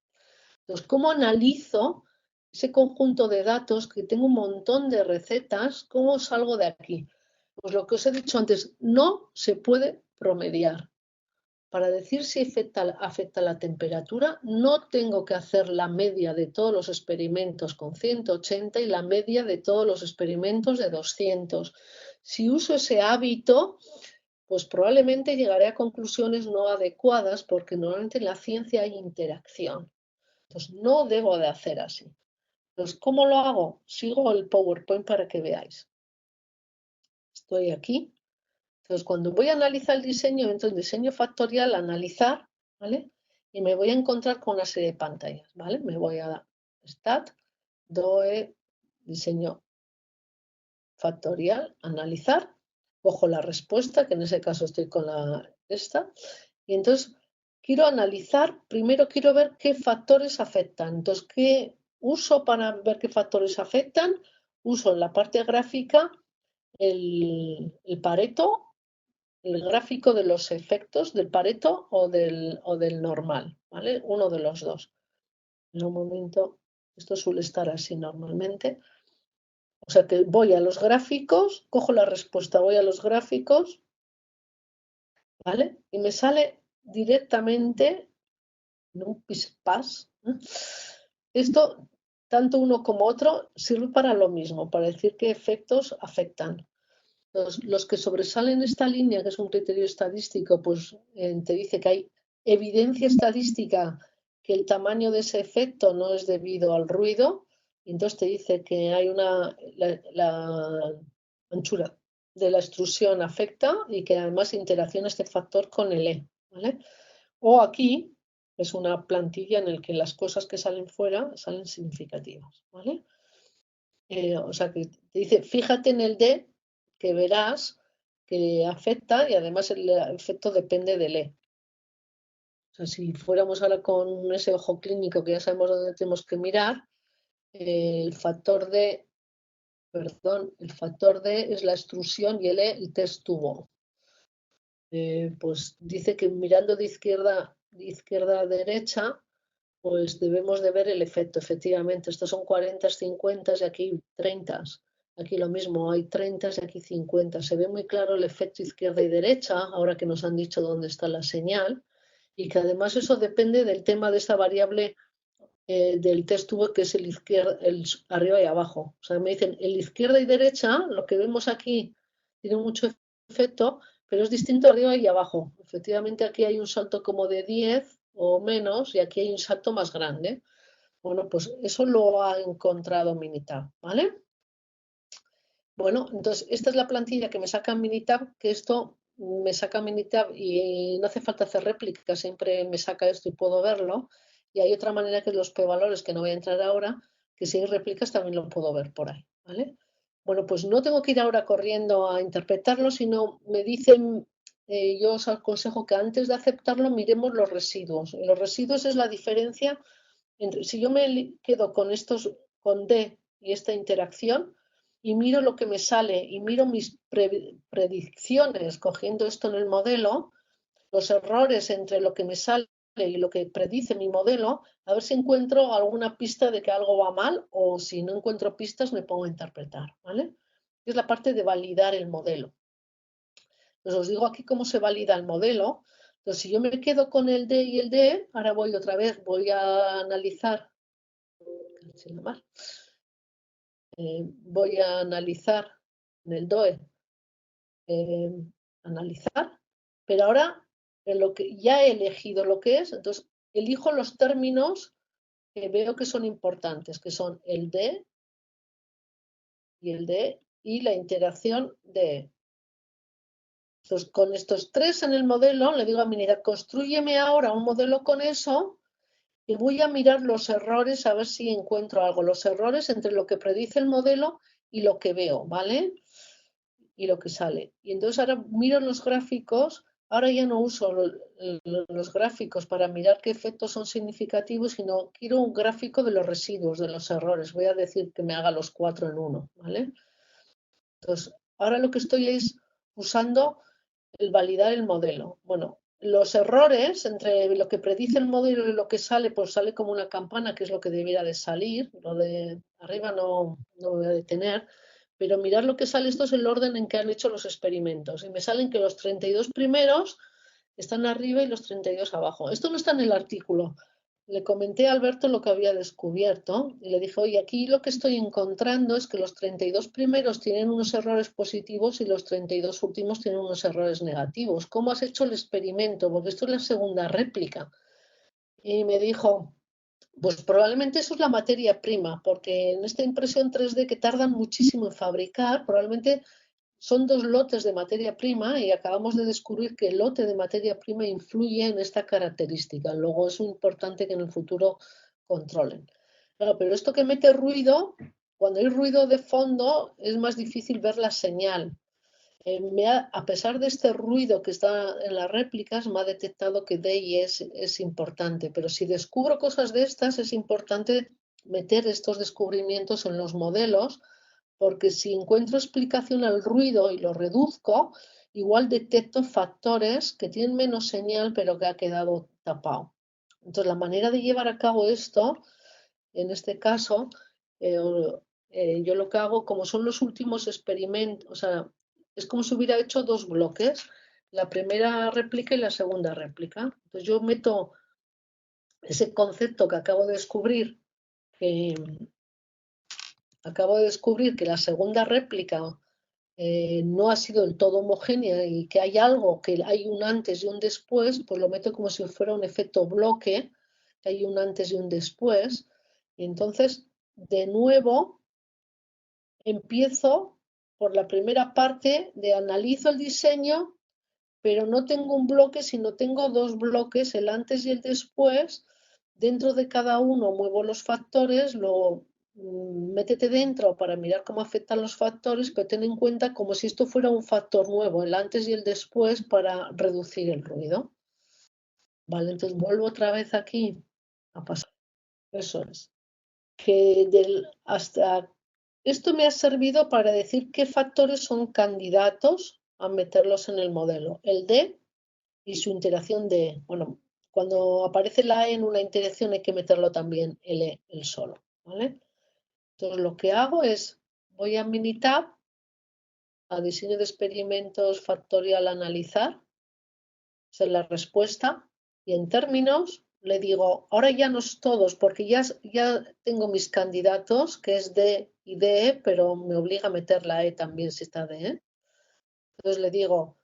Entonces, ¿cómo analizo ese conjunto de datos que tengo un montón de recetas? ¿Cómo salgo de aquí? Pues lo que os he dicho antes, no se puede promediar. Para decir si afecta la temperatura, no tengo que hacer la media de todos los experimentos con 180 y la media de todos los experimentos de 200. Si uso ese hábito, pues probablemente llegaré a conclusiones no adecuadas porque normalmente en la ciencia hay interacción. Entonces, no debo de hacer así. Entonces, ¿cómo lo hago? Sigo el PowerPoint para que veáis. Estoy aquí. Entonces, cuando voy a analizar el diseño, entro en diseño factorial, analizar, ¿vale? Y me voy a encontrar con una serie de pantallas, ¿vale? Me voy a Stat, DOE, diseño factorial, analizar, cojo la respuesta, que en ese caso estoy con esta, y entonces quiero analizar, primero quiero ver qué factores afectan. Entonces, ¿qué uso para ver qué factores afectan? Uso en la parte gráfica el Pareto, el gráfico de los efectos del Pareto o del normal, ¿vale? Uno de los dos. En un momento, esto suele estar así normalmente. O sea que voy a los gráficos, cojo la respuesta, voy a los gráficos, ¿vale? Y me sale directamente en un pass. Esto, tanto uno como otro, sirve para lo mismo, para decir qué efectos afectan. Los que sobresalen esta línea, que es un criterio estadístico, pues te dice que hay evidencia estadística que el tamaño de ese efecto no es debido al ruido, y entonces te dice que hay la anchura de la extrusión afecta y que además interacciona este factor con el E, ¿vale? O aquí es una plantilla en la que las cosas que salen fuera salen significativas, ¿vale? O sea que te dice, fíjate en el D, que verás que afecta y además el efecto depende del E. O sea, si fuéramos ahora con ese ojo clínico que ya sabemos dónde tenemos que mirar, el factor D, perdón, el factor D es la extrusión y el E el test tubo. Pues dice que mirando de izquierda a derecha, pues debemos de ver el efecto, efectivamente. Estos son 40, 50 y aquí 30. Aquí lo mismo, hay 30 y aquí 50. Se ve muy claro el efecto izquierda y derecha, ahora que nos han dicho dónde está la señal, y que además eso depende del tema de esa variable del test tubo que es el izquierda, el arriba y abajo. O sea, me dicen, el izquierda y derecha, lo que vemos aquí tiene mucho efecto, pero es distinto arriba y abajo. Efectivamente, aquí hay un salto como de 10 o menos y aquí hay un salto más grande. Bueno, pues eso lo ha encontrado Minitab, ¿vale? Bueno, entonces esta es la plantilla que me saca Minitab, que esto me saca Minitab y no hace falta hacer réplica, siempre me saca esto y puedo verlo. Y hay otra manera que es los p-valores, que no voy a entrar ahora, que si hay réplicas también lo puedo ver por ahí, ¿vale? Bueno, pues no tengo que ir ahora corriendo a interpretarlo, sino me dicen, yo os aconsejo que antes de aceptarlo miremos los residuos. Y los residuos es la diferencia entre, si yo me quedo con estos, con D y esta interacción, y miro lo que me sale y miro mis predicciones cogiendo esto en el modelo, los errores entre lo que me sale y lo que predice mi modelo, a ver si encuentro alguna pista de que algo va mal o si no encuentro pistas me pongo a interpretar, ¿vale? Es la parte de validar el modelo. Pues os digo aquí cómo se valida el modelo. Entonces, si yo me quedo con el D y el D, ahora voy otra vez, voy a analizar, voy a analizar en el DOE, eh, analizar, pero ahora en lo que ya he elegido lo que es, entonces elijo los términos que veo que son importantes, que son el D y el D y la interacción de. Entonces, con estos tres en el modelo, le digo a mi unidad, construyeme ahora un modelo con eso y voy a mirar los errores a ver si encuentro algo. Los errores entre lo que predice el modelo y lo que veo, ¿vale? Y lo que sale. Y entonces ahora miro los gráficos, ahora ya no uso los gráficos para mirar qué efectos son significativos, sino quiero un gráfico de los residuos, de los errores. Voy a decir que me haga los 4 en 1, ¿vale? Entonces, ahora lo que estoy es usando el validar el modelo. Bueno, los errores entre lo que predice el modelo y lo que sale, pues sale como una campana, que es lo que debiera de salir. Lo de arriba no me voy a detener. Pero mirar lo que sale, esto es el orden en que han hecho los experimentos. Y me salen que los 32 primeros están arriba y los 32 abajo. Esto no está en el artículo. Le comenté a Alberto lo que había descubierto y le dije, oye, aquí lo que estoy encontrando es que los 32 primeros tienen unos errores positivos y los 32 últimos tienen unos errores negativos. ¿Cómo has hecho el experimento? Porque esto es la segunda réplica. Y me dijo, pues probablemente eso es la materia prima, porque en esta impresión 3D que tardan muchísimo en fabricar, probablemente son dos lotes de materia prima y acabamos de descubrir que el lote de materia prima influye en esta característica. Luego es muy importante que en el futuro controlen. Claro, pero esto que mete ruido, cuando hay ruido de fondo es más difícil ver la señal. A pesar de este ruido que está en las réplicas, me ha detectado que DI es importante, pero si descubro cosas de estas, es importante meter estos descubrimientos en los modelos, porque si encuentro explicación al ruido y lo reduzco, igual detecto factores que tienen menos señal, pero que ha quedado tapado. Entonces, la manera de llevar a cabo esto, en este caso, eh, yo lo que hago, como son los últimos experimentos, o sea, es como si hubiera hecho dos bloques, la primera réplica y la segunda réplica. Entonces yo meto ese concepto que acabo de descubrir que la segunda réplica no ha sido del todo homogénea y que hay algo, que hay un antes y un después, pues lo meto como si fuera un efecto bloque, que hay un antes y un después. Y entonces, de nuevo, empiezo por la primera parte de analizo el diseño, pero no tengo un bloque, sino tengo dos bloques, el antes y el después. Dentro de cada uno muevo los factores, métete dentro para mirar cómo afectan los factores, pero ten en cuenta como si esto fuera un factor nuevo, el antes y el después, para reducir el ruido. Vale, entonces vuelvo otra vez aquí a pasar. Eso es. Que hasta esto me ha servido para decir qué factores son candidatos a meterlos en el modelo. El D y su interacción de, bueno, cuando aparece la E en una interacción hay que meterlo también el E, el solo, ¿vale? Entonces lo que hago es, voy a Minitab, a diseño de experimentos factorial analizar, esa es la respuesta, y en términos le digo, ahora ya no es todos, porque ya tengo mis candidatos, que es D y DE, pero me obliga a meter la E también si está DE. Entonces le digo,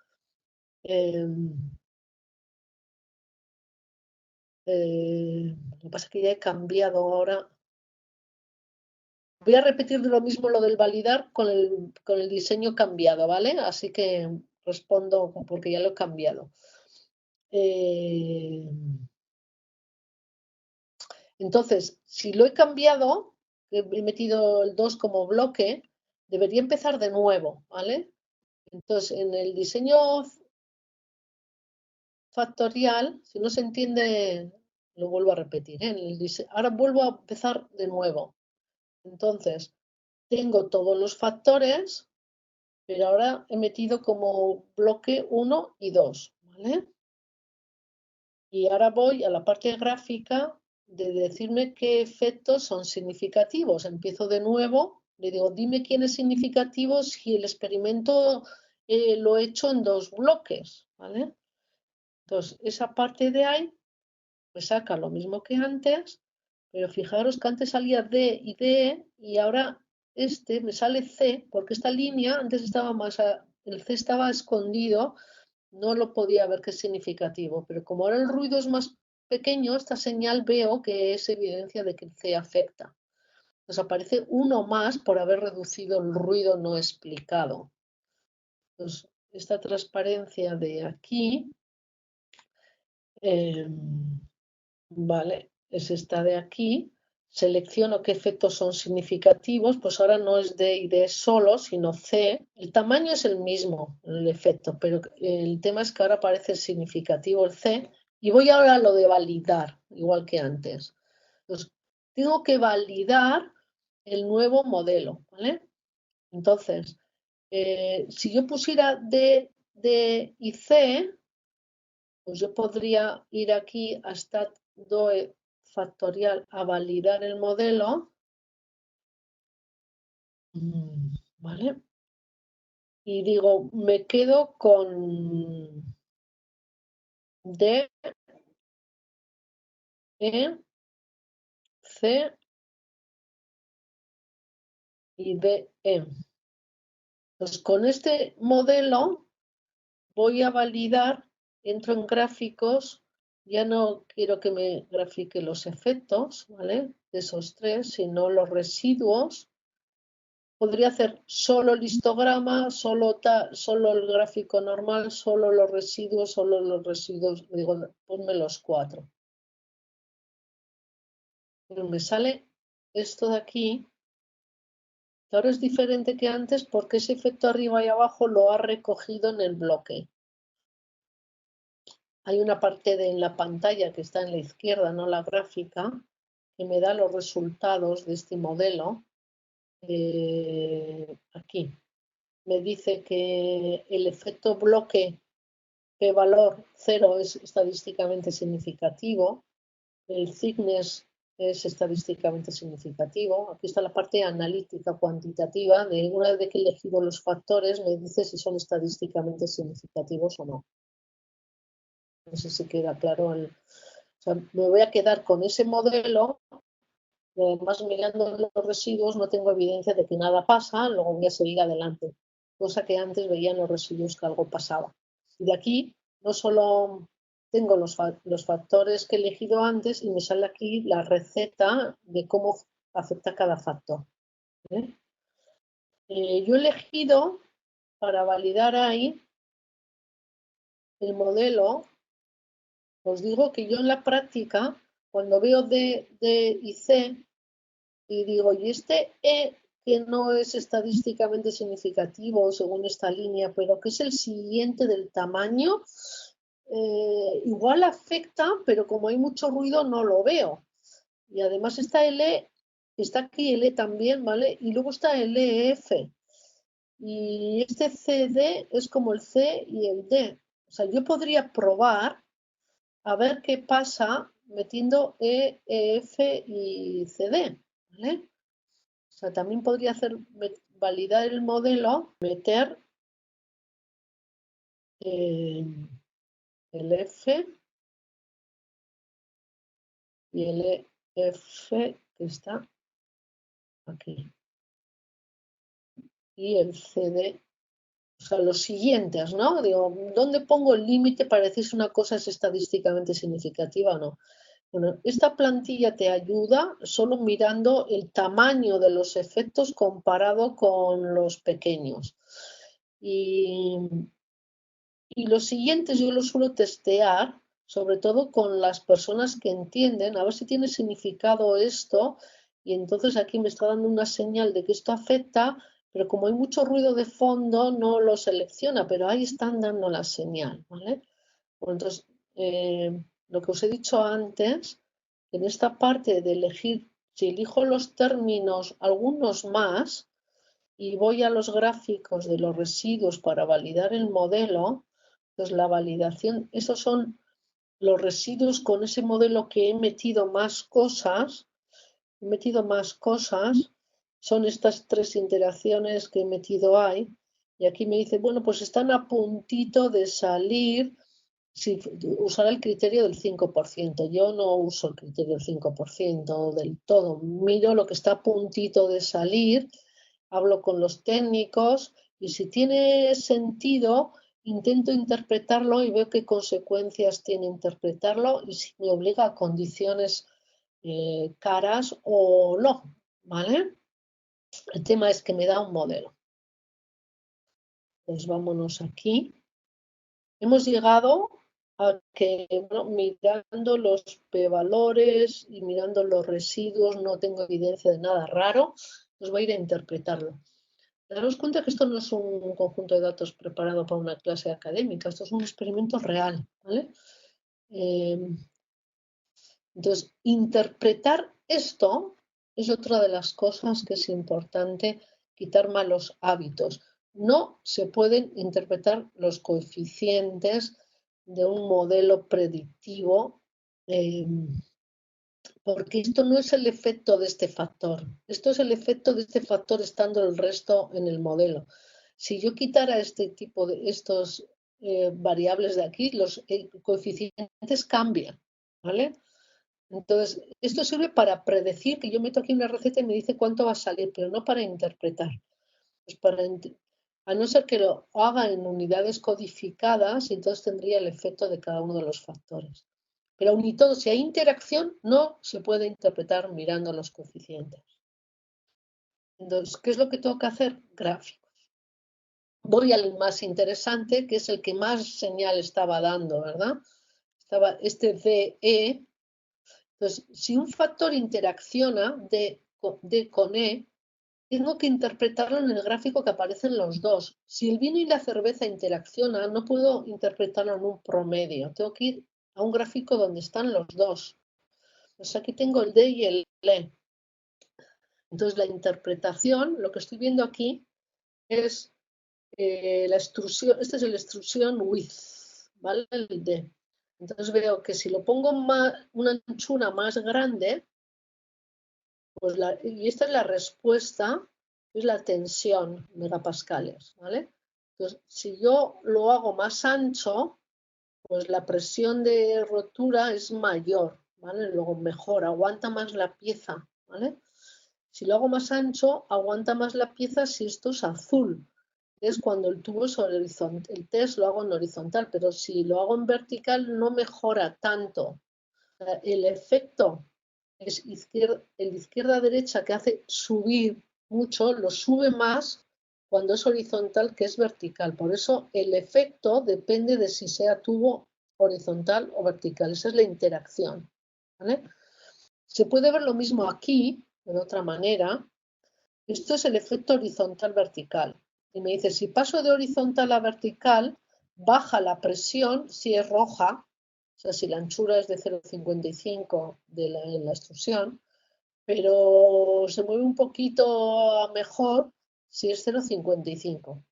lo que pasa es que ya he cambiado ahora. Voy a repetir lo mismo lo del validar con el diseño cambiado, ¿vale? Así que respondo porque ya lo he cambiado. Entonces, si lo he cambiado, he metido el 2 como bloque, debería empezar de nuevo, ¿vale? Entonces, en el diseño factorial, si no se entiende, lo vuelvo a repetir, ¿eh? Ahora vuelvo a empezar de nuevo. Entonces, tengo todos los factores, pero ahora he metido como bloque 1 y 2, ¿vale? Y ahora voy a la parte gráfica de decirme qué efectos son significativos. Empiezo de nuevo, le digo, dime quién es significativo si el experimento lo he hecho en dos bloques, ¿vale? Entonces, esa parte de ahí me saca lo mismo que antes, pero fijaros que antes salía D y D y ahora me sale C, porque esta línea antes estaba el C estaba escondido, no lo podía ver que es significativo, pero como ahora el ruido es más pequeño, esta señal veo que es evidencia de que el C afecta. Nos aparece uno más por haber reducido el ruido no explicado. Entonces, esta transparencia de aquí, vale, es esta de aquí. Selecciono qué efectos son significativos, pues ahora no es D y D solo, sino C. El tamaño es el mismo, el efecto, pero el tema es que ahora aparece significativo el C. Y voy ahora a lo de validar, igual que antes. Entonces, tengo que validar el nuevo modelo, ¿vale? Entonces, si yo pusiera D, D y C, pues yo podría ir aquí a stat DOE factorial a validar el modelo, ¿vale? Y digo, me quedo con D, E, C y D, E. Pues con este modelo voy a validar, entro en gráficos, ya no quiero que me grafique los efectos, ¿vale? De esos tres, sino los residuos. Podría hacer solo el histograma, solo el gráfico normal, solo los residuos, digo, ponme los cuatro. Pero me sale esto de aquí, que ahora es diferente que antes porque ese efecto arriba y abajo lo ha recogido en el bloque. Hay una parte en la pantalla que está en la izquierda, no la gráfica, que me da los resultados de este modelo. Aquí me dice que el efecto bloque p-valor 0 es estadísticamente significativo, el thickness es estadísticamente significativo. Aquí está la parte analítica cuantitativa, de una vez que he elegido los factores, me dice si son estadísticamente significativos o no. No sé si queda claro. O sea, me voy a quedar con ese modelo. Y además, mirando los residuos, no tengo evidencia de que nada pasa, luego voy a seguir adelante. Cosa que antes veía en los residuos que algo pasaba. Y de aquí, no solo tengo los factores que he elegido antes y me sale aquí la receta de cómo afecta cada factor. ¿Eh? Yo he elegido para validar ahí el modelo. Os digo que yo en la práctica, cuando veo D, y C, y digo, y este E que no es estadísticamente significativo según esta línea, pero que es el siguiente del tamaño, igual afecta, pero como hay mucho ruido no lo veo. Y además está L, está aquí L también, ¿vale? Y luego está el EF. Y este CD es como el C y el D. O sea, yo podría probar a ver qué pasa metiendo E, F y CD, ¿vale? O sea, también podría hacer validar el modelo, meter el F y el F que está aquí. Y el CD, o sea, los siguientes, ¿no? Digo, ¿dónde pongo el límite para decir si una cosa es estadísticamente significativa o no? Bueno, esta plantilla te ayuda solo mirando el tamaño de los efectos comparado con los pequeños. Y los siguientes yo los suelo testear, sobre todo con las personas que entienden, a ver si tiene significado esto, y entonces aquí me está dando una señal de que esto afecta, pero como hay mucho ruido de fondo, no lo selecciona, pero ahí están dando la señal, ¿vale? Bueno, entonces, lo que os he dicho antes, en esta parte de elegir, si elijo los términos, algunos más, y voy a los gráficos de los residuos para validar el modelo, pues la validación, esos son los residuos con ese modelo que he metido más cosas, son estas tres interacciones que he metido ahí, y aquí me dice, bueno, pues están a puntito de salir, si usar el criterio del 5%. Yo no uso el criterio del 5% del todo, miro lo que está a puntito de salir, hablo con los técnicos y si tiene sentido, intento interpretarlo y veo qué consecuencias tiene interpretarlo y si me obliga a condiciones caras o no, ¿vale? El tema es que me da un modelo. Pues vámonos aquí. Hemos llegado a que, bueno, mirando los p-valores y mirando los residuos, no tengo evidencia de nada raro, pues voy a ir a interpretarlo. Daros cuenta que esto no es un conjunto de datos preparado para una clase académica, esto es un experimento real, ¿vale? Entonces, interpretar esto es otra de las cosas que es importante, quitar malos hábitos. No se pueden interpretar los coeficientes de un modelo predictivo porque esto no es el efecto de este factor. Esto es el efecto de este factor estando el resto en el modelo. Si yo quitara este tipo de estos variables de aquí, los coeficientes cambian, ¿vale? Entonces, esto sirve para predecir que yo meto aquí una receta y me dice cuánto va a salir, pero no para interpretar. Pues a no ser que lo haga en unidades codificadas, entonces tendría el efecto de cada uno de los factores. Pero aun y todo, si hay interacción, no se puede interpretar mirando los coeficientes. Entonces, ¿qué es lo que tengo que hacer? Gráficos. Voy al más interesante, que es el que más señal estaba dando, ¿verdad? Estaba este DE. Entonces, si un factor interacciona D con E, tengo que interpretarlo en el gráfico que aparecen los dos. Si el vino y la cerveza interaccionan, no puedo interpretarlo en un promedio. Tengo que ir a un gráfico donde están los dos. Pues aquí tengo el D y el E. Entonces la interpretación, lo que estoy viendo aquí, es la extrusión. Esta es la extrusión width, ¿vale? El D. Entonces veo que si lo pongo una anchura más grande, pues y esta es la respuesta, es la tensión megapascales, ¿vale? Entonces, si yo lo hago más ancho, pues la presión de rotura es mayor, ¿vale? Luego mejor, aguanta más la pieza, ¿vale? Si lo hago más ancho, aguanta más la pieza si esto es azul. es cuando el tubo es horizontal. El test lo hago en horizontal, pero si lo hago en vertical no mejora tanto. El efecto es el izquierda-derecha que hace subir mucho, lo sube más cuando es horizontal que es vertical. Por eso el efecto depende de si sea tubo horizontal o vertical. Esa es la interacción. ¿Vale? Se puede ver lo mismo aquí, de otra manera. Esto es el efecto horizontal-vertical. Y me dice, si paso de horizontal a vertical, baja la presión si es roja, o sea, si la anchura es de 0,55 de la extrusión, pero se mueve un poquito mejor si es 0,55.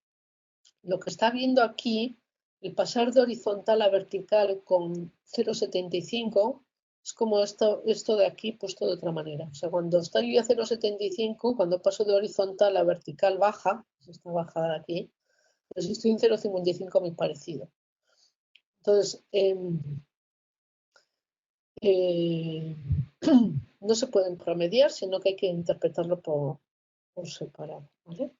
Lo que está viendo aquí, el pasar de horizontal a vertical con 0,75, es como esto de aquí puesto de otra manera. O sea, cuando estoy a 0,75, cuando paso de horizontal a vertical baja, esta bajada de aquí, pues si estoy en 0,55 muy parecido. Entonces, no se pueden promediar, sino que hay que interpretarlo por separado. ¿Vale?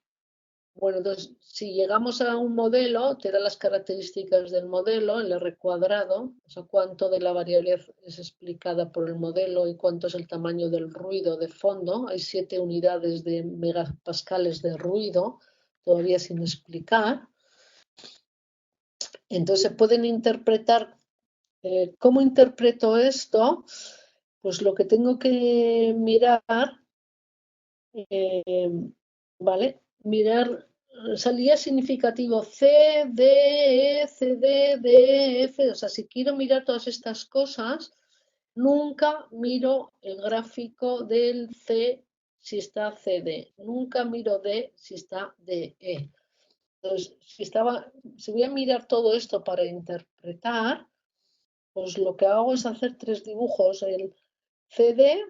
Bueno, entonces, si llegamos a un modelo, te da las características del modelo, el R cuadrado, o sea, cuánto de la variable es explicada por el modelo y cuánto es el tamaño del ruido de fondo. Hay 7 unidades de megapascales de ruido, todavía sin explicar. Entonces, se pueden interpretar. ¿Cómo interpreto esto? Pues lo que tengo que mirar, ¿vale? Mirar salía significativo C, D, E, C, D, D, F. O sea, si quiero mirar todas estas cosas, nunca miro el gráfico del C si está CD. Nunca miro D si está DE. Entonces, si voy a mirar todo esto para interpretar, pues lo que hago es hacer 3 dibujos, el CD,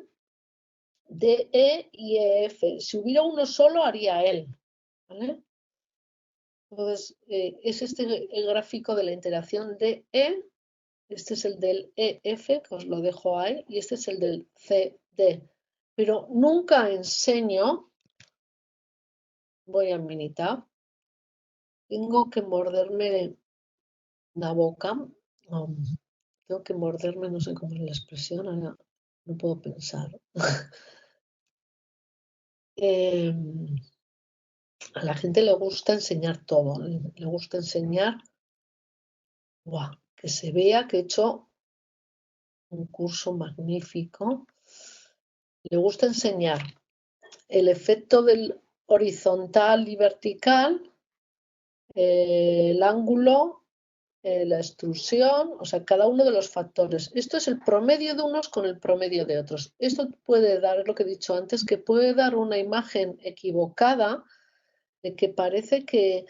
DE y EF. Si hubiera uno solo, haría él. ¿Vale? Entonces, es este el gráfico de la interacción de E, este es el del EF, que os lo dejo ahí, y este es el del CD. Pero nunca enseño, voy a Minitab, tengo que morderme la boca, tengo que morderme, no sé cómo es la expresión, ahora no puedo pensar. A la gente le gusta enseñar todo, le gusta enseñar, que se vea que he hecho un curso magnífico. Le gusta enseñar el efecto del horizontal y vertical, el ángulo, la extrusión, o sea, cada uno de los factores. Esto es el promedio de unos con el promedio de otros. Esto puede dar, es lo que he dicho antes, que puede dar una imagen equivocada de que parece que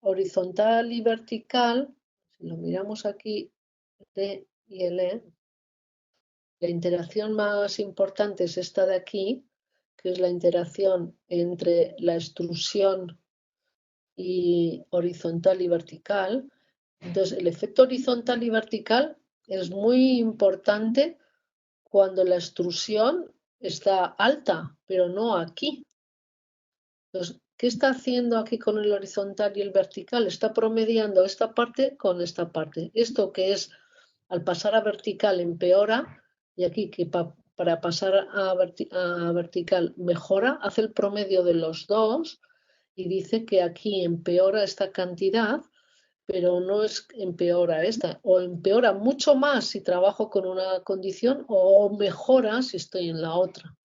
horizontal y vertical, si lo miramos aquí, D y el E, la interacción más importante es esta de aquí, que es la interacción entre la extrusión y horizontal y vertical. Entonces, el efecto horizontal y vertical es muy importante cuando la extrusión está alta, pero no aquí. Entonces, ¿qué está haciendo aquí con el horizontal y el vertical? Está promediando esta parte con esta parte. Esto que es al pasar a vertical empeora, y aquí que para pasar a vertical mejora, hace el promedio de los dos y dice que aquí empeora esta cantidad, pero no es empeora esta, o empeora mucho más si trabajo con una condición o mejora si estoy en la otra.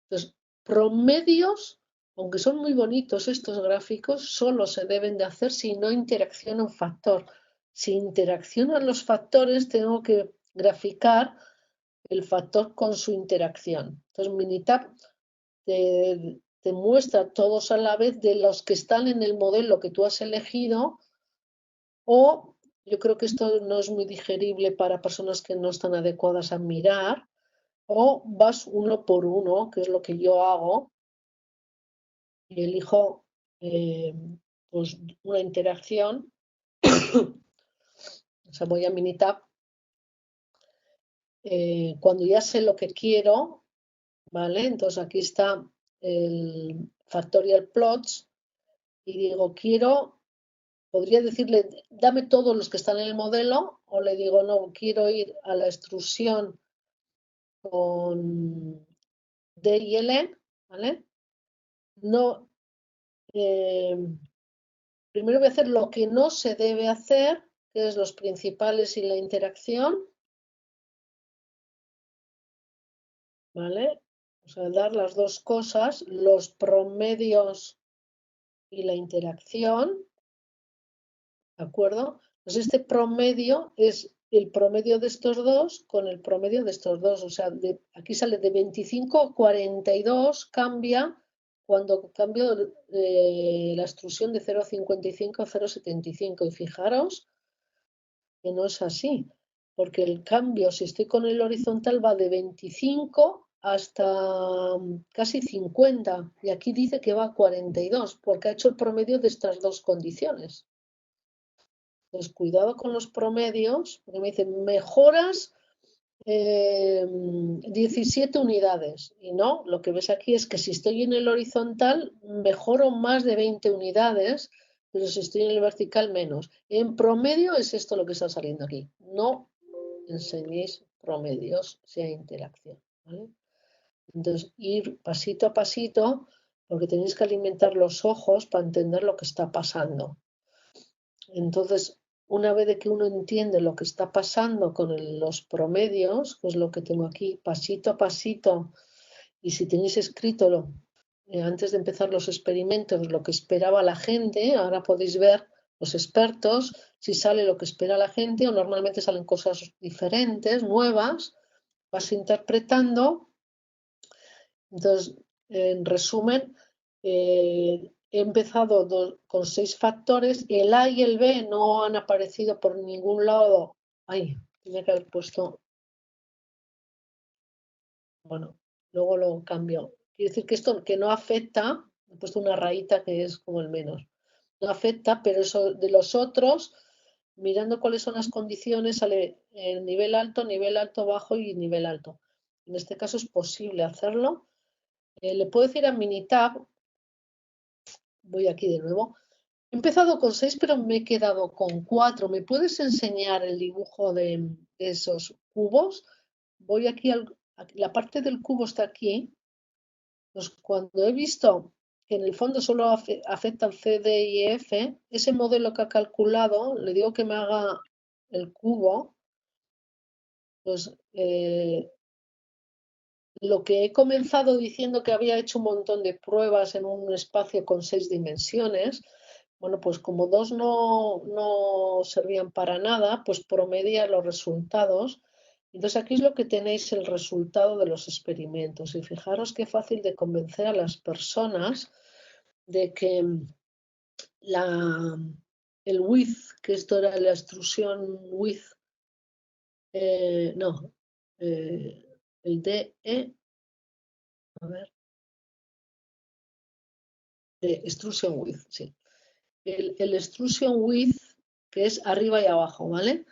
Entonces, promedios, aunque son muy bonitos estos gráficos, solo se deben de hacer si no interacciona un factor. Si interaccionan los factores, tengo que graficar el factor con su interacción. Entonces, Minitab te muestra todos a la vez de los que están en el modelo que tú has elegido, o yo creo que esto no es muy digerible para personas que no están adecuadas a mirar, o vas uno por uno, que es lo que yo hago, y elijo pues una interacción. O sea, voy a Minitab. Cuando ya sé lo que quiero, ¿vale? Entonces aquí está el factorial plots y digo, quiero podría decirle, dame todos los que están en el modelo, o le digo, no, quiero ir a la extrusión con D y L, ¿vale? No, primero voy a hacer lo que no se debe hacer, que es los principales y la interacción, ¿vale? O sea, dar las dos cosas, los promedios y la interacción, ¿de acuerdo? Pues este promedio es el promedio de estos dos con el promedio de estos dos. O sea, aquí sale de 25 a 42, cambia cuando cambio la extrusión de 0,55 a 0,75. Y fijaros que no es así, porque el cambio, si estoy con el horizontal, va de 25 hasta casi 50. Y aquí dice que va a 42, porque ha hecho el promedio de estas dos condiciones. Pues cuidado con los promedios, porque me dicen mejoras 17 unidades. Y no, lo que ves aquí es que si estoy en el horizontal, mejoro más de 20 unidades, pero si estoy en el vertical, menos. En promedio es esto lo que está saliendo aquí. No enseñéis promedios si hay interacción, ¿vale? Entonces, ir pasito a pasito, porque tenéis que alimentar los ojos para entender lo que está pasando. Entonces, una vez de que uno entiende lo que está pasando con los promedios, que es lo que tengo aquí, pasito a pasito, y si tenéis escrito antes de empezar los experimentos lo que esperaba la gente, ahora podéis ver los expertos si sale lo que espera la gente o normalmente salen cosas diferentes, nuevas, vas interpretando. Entonces, en resumen, he empezado con 6 factores, el A y el B no han aparecido por ningún lado. Ay, tenía que haber puesto, bueno, luego lo cambio. Quiere decir que esto que no afecta, he puesto una rayita que es como el menos. No afecta, pero eso de los otros, mirando cuáles son las condiciones, sale el nivel alto, bajo y nivel alto. En este caso es posible hacerlo. Le puedo decir a Minitab, voy aquí de nuevo. He empezado con 6, pero me he quedado con 4. ¿Me puedes enseñar el dibujo de esos cubos? Voy aquí, la parte del cubo está aquí. Pues cuando he visto que en el fondo solo afectan C, D y F, ese modelo que ha calculado, le digo que me haga el cubo, pues lo que he comenzado diciendo que había hecho un montón de pruebas en un espacio con 6 dimensiones, bueno, pues como 2 no servían para nada, pues promedia los resultados. Entonces aquí es lo que tenéis el resultado de los experimentos. Y fijaros qué fácil de convencer a las personas de que el width, que esto era la extrusión width, no, el DE, a ver, extrusion width, sí. El extrusion width, que es arriba y abajo, ¿vale?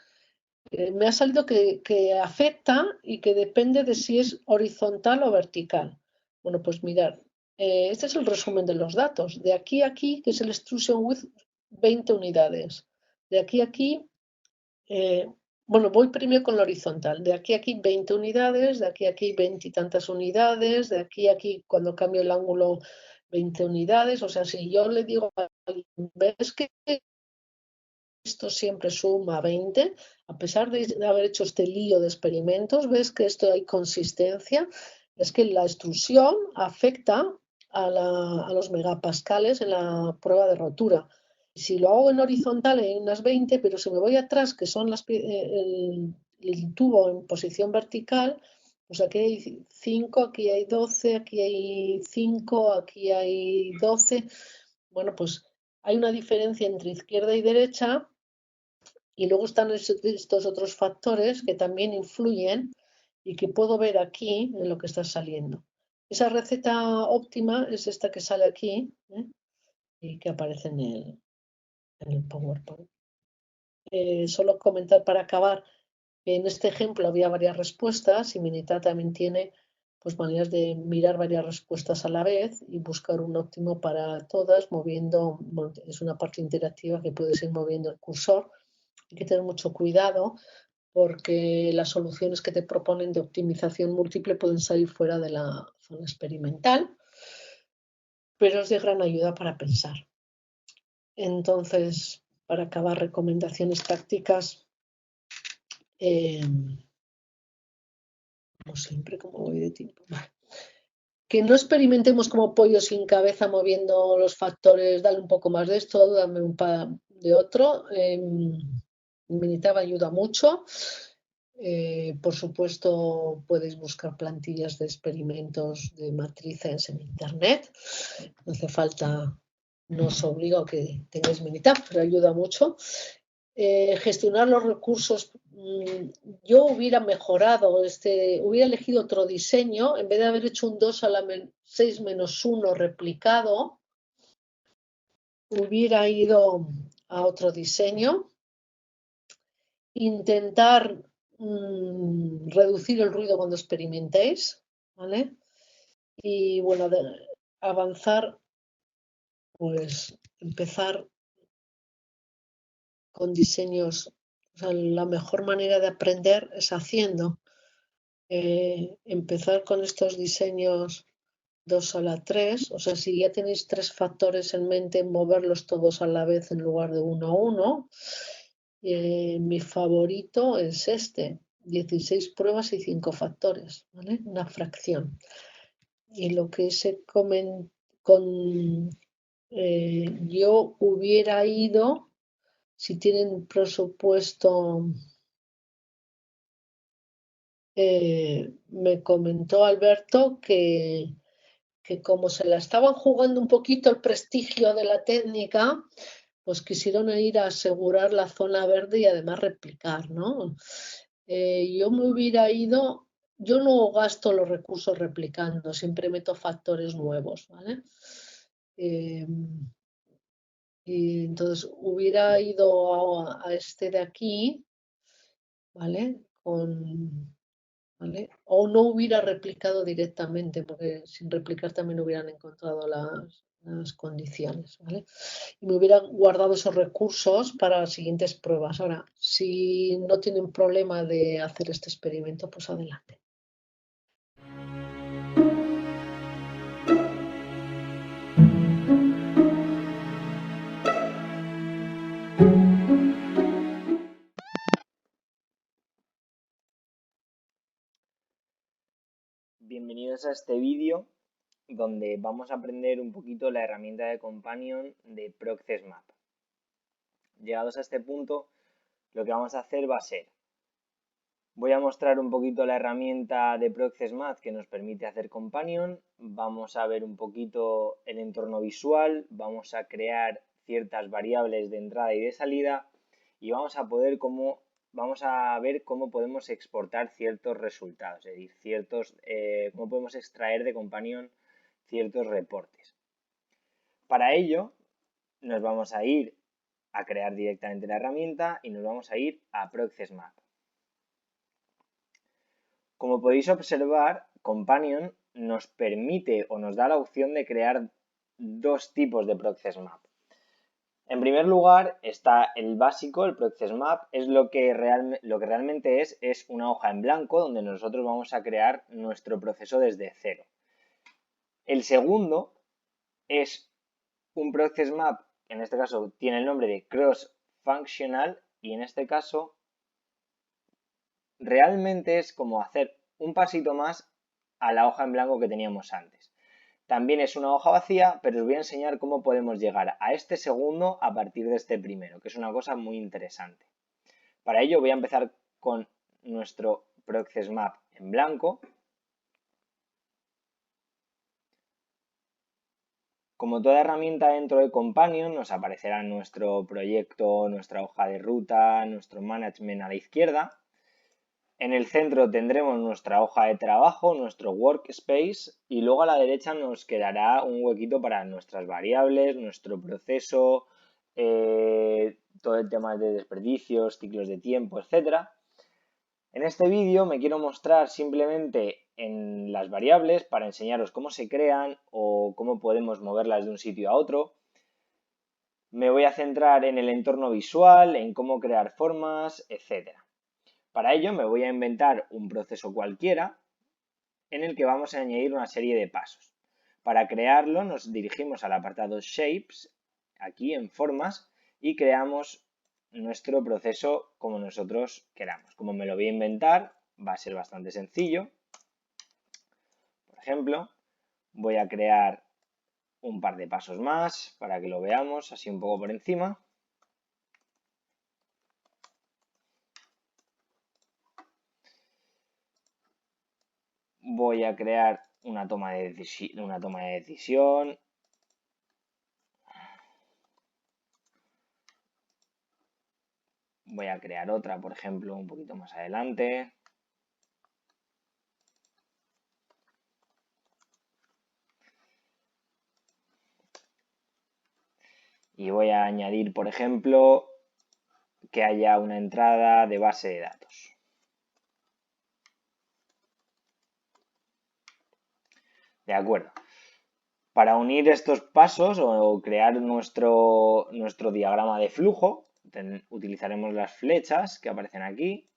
Me ha salido que afecta y que depende de si es horizontal o vertical. Bueno, pues mirad, este es el resumen de los datos. De aquí a aquí, que es el extrusion width, 20 unidades. De aquí a aquí, bueno, voy primero con la horizontal. De aquí a aquí 20 unidades, de aquí a aquí 20 y tantas unidades, de aquí a aquí cuando cambio el ángulo 20 unidades. O sea, si yo le digo a alguien, ¿ves que esto siempre suma 20? A pesar de haber hecho este lío de experimentos, ves que esto hay consistencia. Es que la extrusión afecta a los megapascales en la prueba de rotura. Si lo hago en horizontal hay unas 20, pero si me voy atrás, que son el tubo en posición vertical, pues aquí hay 5, aquí hay 12, aquí hay 5, aquí hay 12. Bueno, pues hay una diferencia entre izquierda y derecha y luego están estos otros factores que también influyen y que puedo ver aquí en lo que está saliendo. Esa receta óptima es esta que sale aquí, y que aparece en el PowerPoint. Solo comentar para acabar que en este ejemplo había varias respuestas y Minita también tiene pues maneras de mirar varias respuestas a la vez y buscar un óptimo para todas, moviendo, bueno, es una parte interactiva que puedes ir moviendo el cursor. Hay que tener mucho cuidado porque las soluciones que te proponen de optimización múltiple pueden salir fuera de la zona experimental, pero es de gran ayuda para pensar. Entonces, para acabar, recomendaciones prácticas, como siempre, como voy de tiempo. Que no experimentemos como pollo sin cabeza moviendo los factores, dale un poco más de esto, dame un par de otro. Minitab ayuda mucho. Por supuesto, podéis buscar plantillas de experimentos de matrices en internet. No hace falta, no os obligo a que tengáis Minitab, pero ayuda mucho. Gestionar los recursos, yo hubiera mejorado, hubiera elegido otro diseño, en vez de haber hecho un 2 a la 6 menos 1 replicado, hubiera ido a otro diseño, intentar reducir el ruido cuando experimentéis, ¿vale? Y bueno, avanzar, pues empezar con diseños, o sea, la mejor manera de aprender es haciendo. Empezar con estos diseños 2 a la 3, o sea, si ya tenéis 3 factores en mente, moverlos todos a la vez en lugar de 1 a 1. Mi favorito es este, 16 pruebas y 5 factores, ¿vale? Una fracción. Y lo que se yo hubiera ido, si tienen presupuesto, me comentó Alberto que como se la estaban jugando un poquito el prestigio de la técnica, pues quisieron ir a asegurar la zona verde y además replicar, ¿no? Yo me hubiera ido, yo no gasto los recursos replicando, siempre meto factores nuevos, ¿vale? Y entonces hubiera ido a este de aquí, ¿vale? ¿Vale? O no hubiera replicado directamente, porque sin replicar también hubieran encontrado las condiciones, ¿vale? Y me hubieran guardado esos recursos para las siguientes pruebas. Ahora, si no tienen problema de hacer este experimento, pues adelante. Bienvenidos a este vídeo donde vamos a aprender un poquito la herramienta de Companion de ProcessMap. Llegados a este punto, lo que vamos a hacer va a ser, voy a mostrar un poquito la herramienta de ProcessMap que nos permite hacer Companion, vamos a ver un poquito el entorno visual, vamos a crear ciertas variables de entrada y de salida y vamos a ver cómo podemos exportar ciertos resultados, es decir, cómo podemos extraer de Companion ciertos reportes. Para ello, nos vamos a ir a crear directamente la herramienta y nos vamos a ir a ProcessMap. Como podéis observar, Companion nos permite o nos da la opción de crear dos tipos de ProcessMap. En primer lugar está el básico, el ProcessMap, es lo que realmente es una hoja en blanco donde nosotros vamos a crear nuestro proceso desde cero. El segundo es un ProcessMap, en este caso tiene el nombre de Cross Functional y en este caso realmente es como hacer un pasito más a la hoja en blanco que teníamos antes. También es una hoja vacía, pero os voy a enseñar cómo podemos llegar a este segundo a partir de este primero, que es una cosa muy interesante. Para ello voy a empezar con nuestro ProcessMap en blanco. Como toda herramienta dentro de Companion, nos aparecerá nuestro proyecto, nuestra hoja de ruta, nuestro management a la izquierda. En el centro tendremos nuestra hoja de trabajo, nuestro workspace y luego a la derecha nos quedará un huequito para nuestras variables, nuestro proceso, todo el tema de desperdicios, ciclos de tiempo, etc. En este vídeo me quiero mostrar simplemente en las variables para enseñaros cómo se crean o cómo podemos moverlas de un sitio a otro. Me voy a centrar en el entorno visual, en cómo crear formas, etc. Para ello me voy a inventar un proceso cualquiera en el que vamos a añadir una serie de pasos. Para crearlo nos dirigimos al apartado Shapes, aquí en Formas, y creamos nuestro proceso como nosotros queramos. Como me lo voy a inventar, va a ser bastante sencillo. Por ejemplo, voy a crear un par de pasos más para que lo veamos así un poco por encima. Voy a crear una toma de decisión. Voy a crear otra, por ejemplo, un poquito más adelante. Y voy a añadir, por ejemplo, que haya una entrada de base de datos. De acuerdo. Para unir estos pasos o crear nuestro diagrama de flujo, utilizaremos las flechas que aparecen aquí.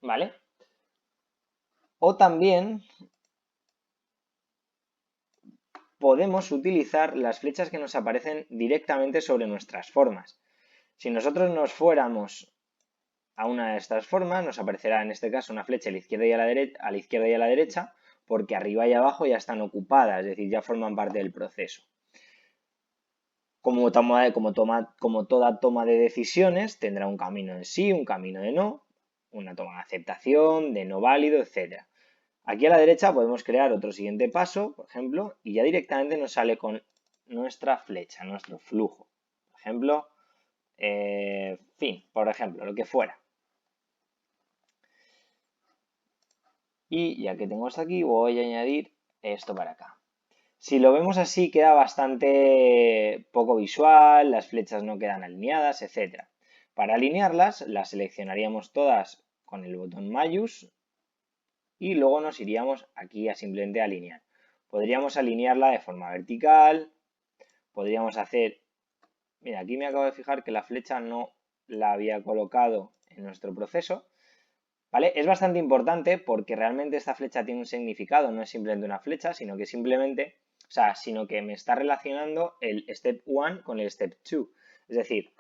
¿Vale? O también podemos utilizar las flechas que nos aparecen directamente sobre nuestras formas. Si nosotros nos fuéramos a una de estas formas, nos aparecerá en este caso una flecha a la izquierda y a la derecha, porque arriba y abajo ya están ocupadas, es decir, ya forman parte del proceso. Como toda toma de decisiones, tendrá un camino de sí, un camino de no, una toma de aceptación, de no válido, etc. Aquí a la derecha podemos crear otro siguiente paso, por ejemplo, y ya directamente nos sale con nuestra flecha, nuestro flujo. Por ejemplo, fin, por ejemplo, lo que fuera. Y ya que tengo esto aquí, voy a añadir esto para acá. Si lo vemos así, queda bastante poco visual, las flechas no quedan alineadas, etc. Para alinearlas, las seleccionaríamos todas con el botón Mayús y luego nos iríamos aquí a simplemente alinear. Podríamos alinearla de forma vertical, podríamos hacer... Mira, aquí me acabo de fijar que la flecha no la había colocado en nuestro proceso, ¿vale? Es bastante importante porque realmente esta flecha tiene un significado, no es simplemente una flecha, sino que me está relacionando el step 1 con el step 2. Es decir,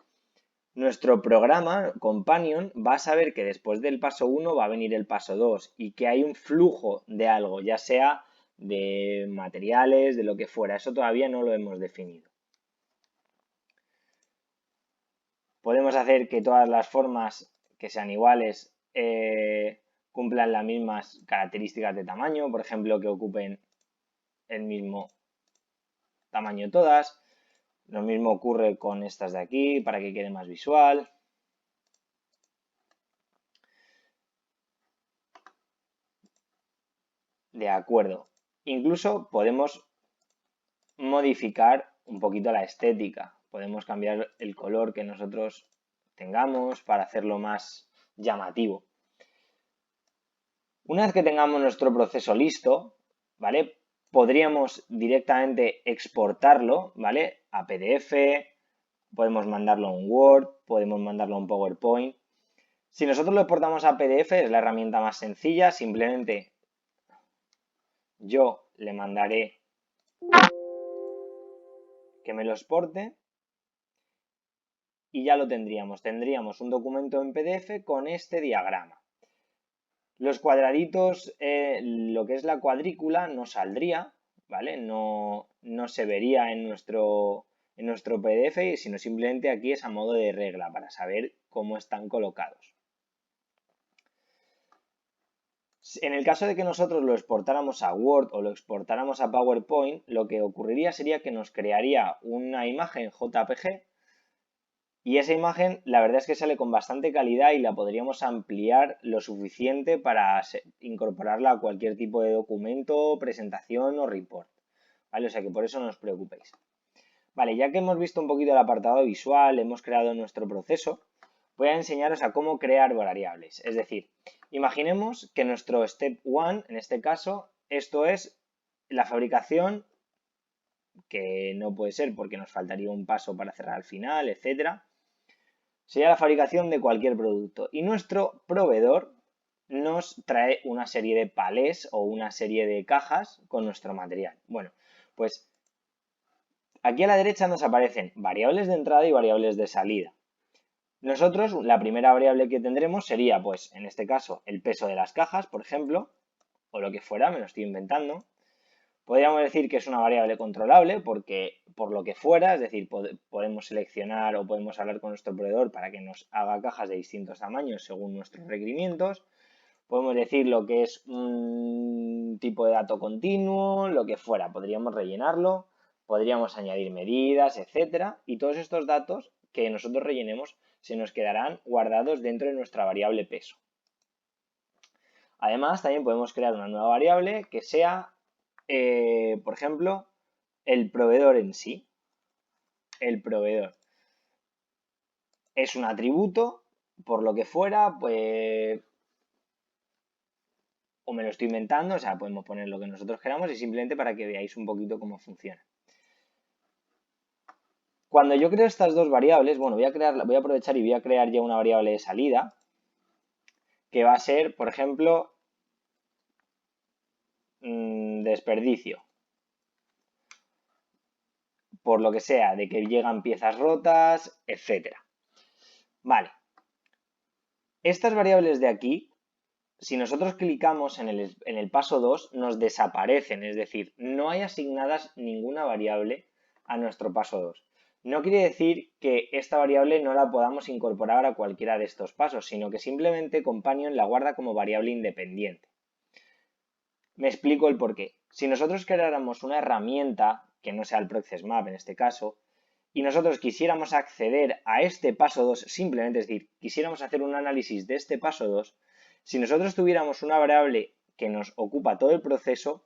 nuestro programa Companion va a saber que después del paso 1 va a venir el paso 2 y que hay un flujo de algo, ya sea de materiales, de lo que fuera. Eso todavía no lo hemos definido. Podemos hacer que todas las formas que sean iguales cumplan las mismas características de tamaño, por ejemplo, que ocupen el mismo tamaño todas. Lo mismo ocurre con estas de aquí para que quede más visual. De acuerdo. Incluso podemos modificar un poquito la estética. Podemos cambiar el color que nosotros tengamos para hacerlo más llamativo. Una vez que tengamos nuestro proceso listo, ¿vale? Podríamos directamente exportarlo, ¿vale? A PDF, podemos mandarlo a un Word, podemos mandarlo a un PowerPoint. Si nosotros lo exportamos a PDF es la herramienta más sencilla, simplemente yo le mandaré que me lo exporte y ya lo tendríamos. Tendríamos un documento en PDF con este diagrama. Los cuadraditos, lo que es la cuadrícula no saldría, ¿vale? No se vería en nuestro PDF, sino simplemente aquí es a modo de regla para saber cómo están colocados. En el caso de que nosotros lo exportáramos a Word o lo exportáramos a PowerPoint, lo que ocurriría sería que nos crearía una imagen JPG y esa imagen la verdad es que sale con bastante calidad y la podríamos ampliar lo suficiente para incorporarla a cualquier tipo de documento, presentación o report. ¿vale? O sea que por eso no os preocupéis. Vale, ya que hemos visto un poquito el apartado visual, hemos creado nuestro proceso, voy a enseñaros a cómo crear variables. Es decir, imaginemos que nuestro step 1, en este caso, esto es la fabricación, que no puede ser porque nos faltaría un paso para cerrar al final, etcétera. Sería la fabricación de cualquier producto. Y nuestro proveedor nos trae una serie de palés o una serie de cajas con nuestro material. Bueno, pues aquí a la derecha nos aparecen variables de entrada y variables de salida. Nosotros, la primera variable que tendremos sería, pues, en este caso, el peso de las cajas, por ejemplo, o lo que fuera, me lo estoy inventando. Podríamos decir que es una variable controlable porque, por lo que fuera, es decir, podemos seleccionar o podemos hablar con nuestro proveedor para que nos haga cajas de distintos tamaños según nuestros requerimientos. Podemos decir lo que es un tipo de dato continuo, lo que fuera, podríamos rellenarlo, podríamos añadir medidas, etcétera, y todos estos datos que nosotros rellenemos se nos quedarán guardados dentro de nuestra variable peso. Además, también podemos crear una nueva variable que sea, por ejemplo, el proveedor en sí. El proveedor es un atributo, por lo que fuera, pues, o me lo estoy inventando, o sea, podemos poner lo que nosotros queramos y simplemente para que veáis un poquito cómo funciona. Cuando yo creo estas dos variables, bueno, voy a aprovechar y voy a crear ya una variable de salida que va a ser, por ejemplo, desperdicio. Por lo que sea, de que llegan piezas rotas, etcétera. Vale. Estas variables de aquí, si nosotros clicamos en el paso 2, nos desaparecen, es decir, no hay asignadas ninguna variable a nuestro paso 2. No quiere decir que esta variable no la podamos incorporar a cualquiera de estos pasos, sino que simplemente Companion la guarda como variable independiente. Me explico el porqué. Si nosotros creáramos una herramienta, que no sea el ProcessMap en este caso, y nosotros quisiéramos acceder a este paso 2 simplemente, es decir, quisiéramos hacer un análisis de este paso 2, si nosotros tuviéramos una variable que nos ocupa todo el proceso,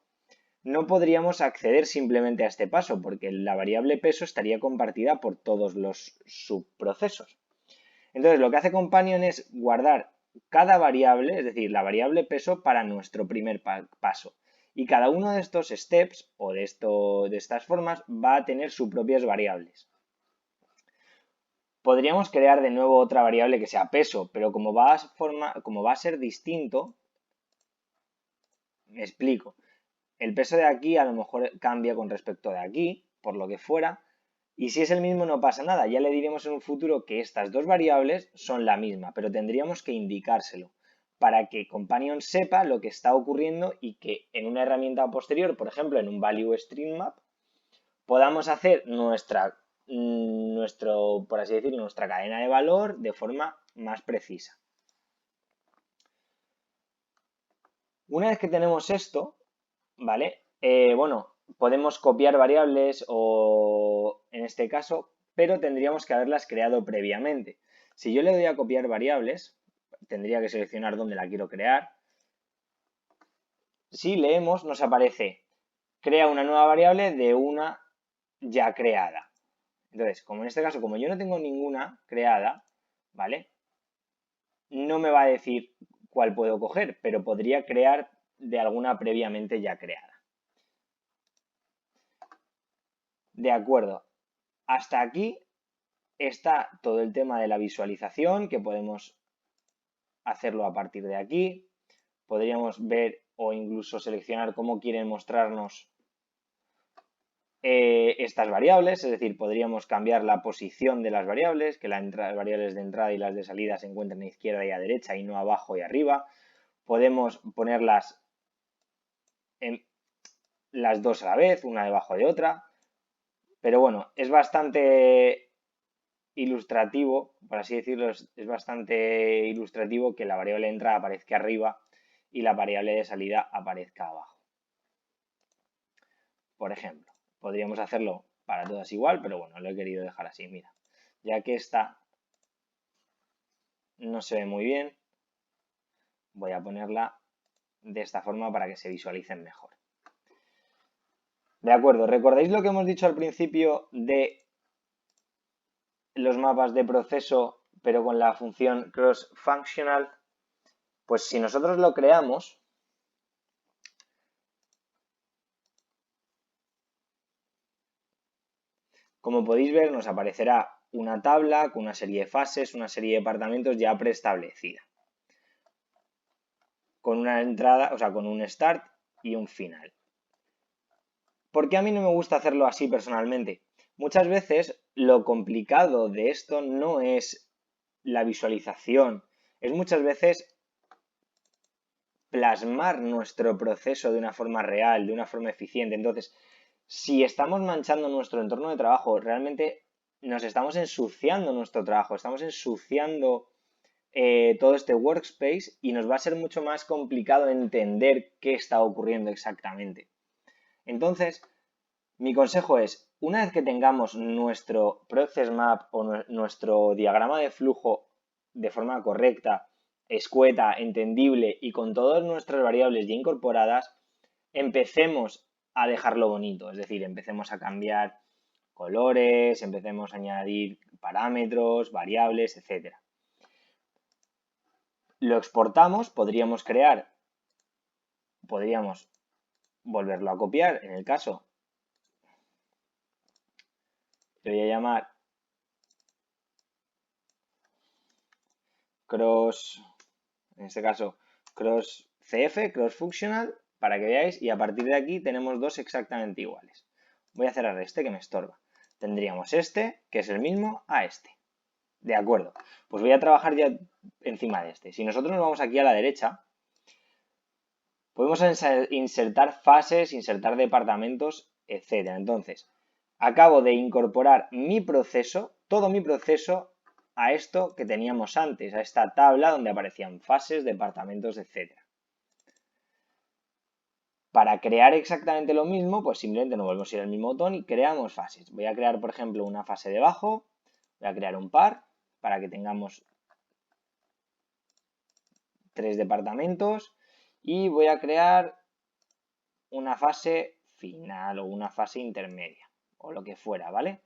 no podríamos acceder simplemente a este paso, porque la variable peso estaría compartida por todos los subprocesos. Entonces, lo que hace Companion es guardar cada variable, es decir, la variable peso para nuestro primer paso. Y cada uno de estos steps o de estas formas va a tener sus propias variables. Podríamos crear de nuevo otra variable que sea peso, pero como va a ser distinto, me explico. El peso de aquí a lo mejor cambia con respecto de aquí, por lo que fuera, y si es el mismo no pasa nada, ya le diremos en un futuro que estas dos variables son la misma, pero tendríamos que indicárselo para que Companion sepa lo que está ocurriendo y que en una herramienta posterior, por ejemplo en un Value Stream Map, podamos hacer por así decirlo, nuestra cadena de valor de forma más precisa. Una vez que tenemos esto, ¿vale? Bueno, podemos copiar variables o en este caso, pero tendríamos que haberlas creado previamente. Si yo le doy a copiar variables, tendría que seleccionar dónde la quiero crear. Si leemos, nos aparece crea una nueva variable de una ya creada. Entonces, como en este caso, como yo no tengo ninguna creada, ¿vale? No me va a decir cuál puedo coger, pero podría crear de alguna previamente ya creada. De acuerdo. Hasta aquí está todo el tema de la visualización, que podemos hacerlo a partir de aquí. Podríamos ver o incluso seleccionar cómo quieren mostrarnos estas variables, es decir, podríamos cambiar la posición de las variables, que las variables de entrada y las de salida se encuentren a izquierda y a derecha y no abajo y arriba. Podemos ponerlas en las dos a la vez, una debajo de otra. Pero bueno, es bastante ilustrativo, por así decirlo, es bastante ilustrativo que la variable de entrada aparezca arriba y la variable de salida aparezca abajo. Por ejemplo, podríamos hacerlo para todas igual, pero bueno, lo he querido dejar así, mira. Ya que esta no se ve muy bien, voy a ponerla de esta forma para que se visualicen mejor. De acuerdo, ¿recordáis lo que hemos dicho al principio de los mapas de proceso, pero con la función cross-functional? Pues si nosotros lo creamos, como podéis ver, nos aparecerá una tabla con una serie de fases, una serie de departamentos ya preestablecida, con una entrada, o sea, con un start y un final. ¿Por qué a mí no me gusta hacerlo así personalmente? Muchas veces lo complicado de esto no es la visualización, es muchas veces plasmar nuestro proceso de una forma real, de una forma eficiente. Entonces, si estamos manchando nuestro entorno de trabajo, realmente nos estamos ensuciando nuestro trabajo, estamos ensuciando todo este workspace y nos va a ser mucho más complicado entender qué está ocurriendo exactamente. Entonces, mi consejo es, una vez que tengamos nuestro process map o nuestro diagrama de flujo de forma correcta, escueta, entendible y con todas nuestras variables ya incorporadas, empecemos a dejarlo bonito, es decir, empecemos a cambiar colores, empecemos a añadir parámetros, variables, etc. Lo exportamos, podríamos volverlo a copiar, en el caso, le voy a llamar en este caso, cross CF, cross functional, para que veáis, y a partir de aquí tenemos dos exactamente iguales. Voy a cerrar este que me estorba. Tendríamos este, que es el mismo, a este. De acuerdo, pues voy a trabajar ya encima de este. Si nosotros nos vamos aquí a la derecha, podemos insertar fases, insertar departamentos, etc. Entonces, acabo de incorporar mi proceso, todo mi proceso, a esto que teníamos antes, a esta tabla donde aparecían fases, departamentos, etc. Para crear exactamente lo mismo, pues simplemente nos volvemos a ir al mismo botón y creamos fases. Voy a crear, por ejemplo, una fase debajo, voy a crear un par para que tengamos 3 departamentos y voy a crear una fase final o una fase intermedia o lo que fuera, ¿vale?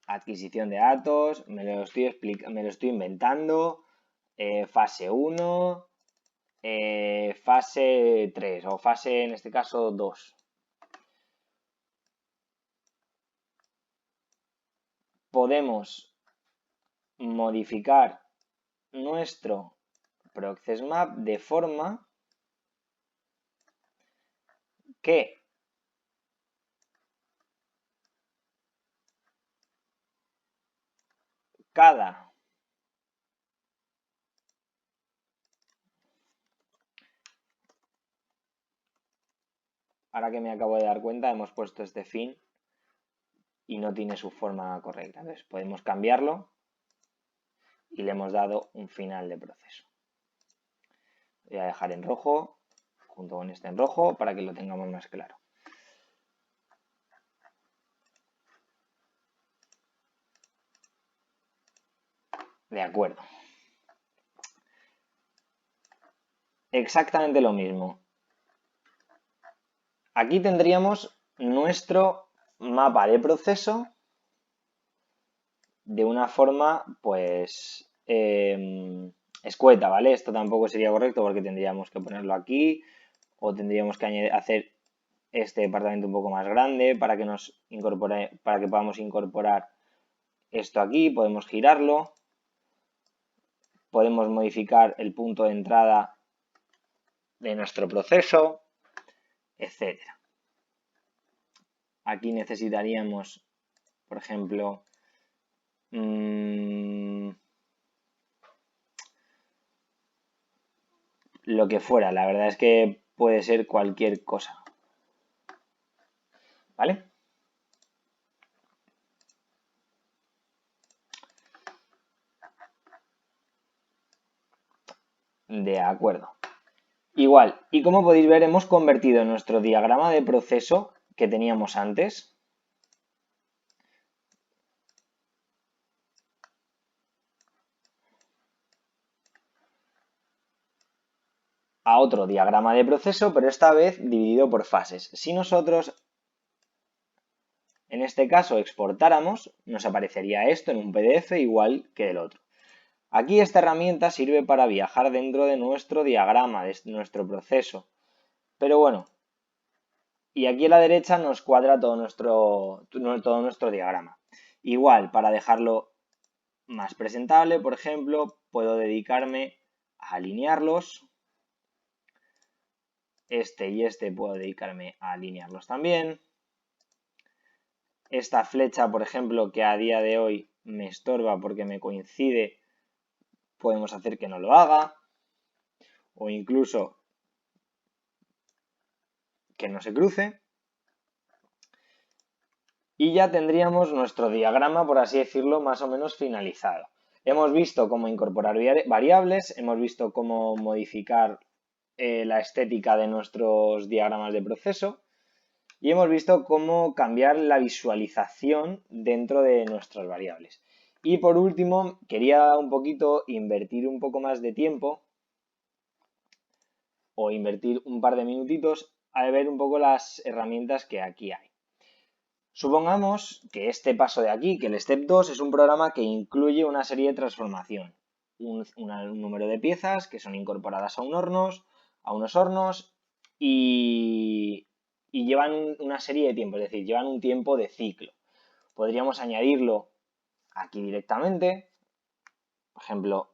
Adquisición de datos, me lo estoy inventando, fase 1, fase 3 o fase en este caso 2. Podemos modificar nuestro process map de forma que cada ahora que me acabo de dar cuenta, hemos puesto este fin y no tiene su forma correcta. Entonces podemos cambiarlo y le hemos dado un final de proceso. Voy a dejar en rojo, junto con este en rojo, para que lo tengamos más claro. De acuerdo. Exactamente lo mismo. Aquí tendríamos nuestro mapa de proceso de una forma, pues, escueta, ¿vale? Esto tampoco sería correcto porque tendríamos que ponerlo aquí o tendríamos que hacer este departamento un poco más grande para que para que podamos incorporar esto aquí, podemos girarlo, podemos modificar el punto de entrada de nuestro proceso, etc. Aquí necesitaríamos, por ejemplo, lo que fuera. La verdad es que puede ser cualquier cosa. ¿Vale? De acuerdo. Igual, y como podéis ver, hemos convertido nuestro diagrama de proceso que teníamos antes a otro diagrama de proceso, pero esta vez dividido por fases. Si nosotros, en este caso, exportáramos, nos aparecería esto en un PDF igual que el otro. Aquí esta herramienta sirve para viajar dentro de nuestro diagrama, de nuestro proceso. Pero bueno, y aquí a la derecha nos cuadra todo nuestro diagrama. Igual, para dejarlo más presentable, por ejemplo, puedo dedicarme a alinearlos. Este y este puedo dedicarme a alinearlos también. Esta flecha, por ejemplo, que a día de hoy me estorba porque me coincide, podemos hacer que no lo haga. O incluso que no se cruce. Y ya tendríamos nuestro diagrama, por así decirlo, más o menos finalizado. Hemos visto cómo incorporar variables, hemos visto cómo modificar la estética de nuestros diagramas de proceso y hemos visto cómo cambiar la visualización dentro de nuestras variables. Y por último, quería invertir un poco más de tiempo o invertir un par de minutitos a ver un poco las herramientas que aquí hay. Supongamos que este paso de aquí, que el Step 2, es un programa que incluye una serie de transformación. Un número de piezas que son incorporadas a unos hornos y llevan una serie de tiempo, es decir, llevan un tiempo de ciclo. Podríamos añadirlo aquí directamente, por ejemplo,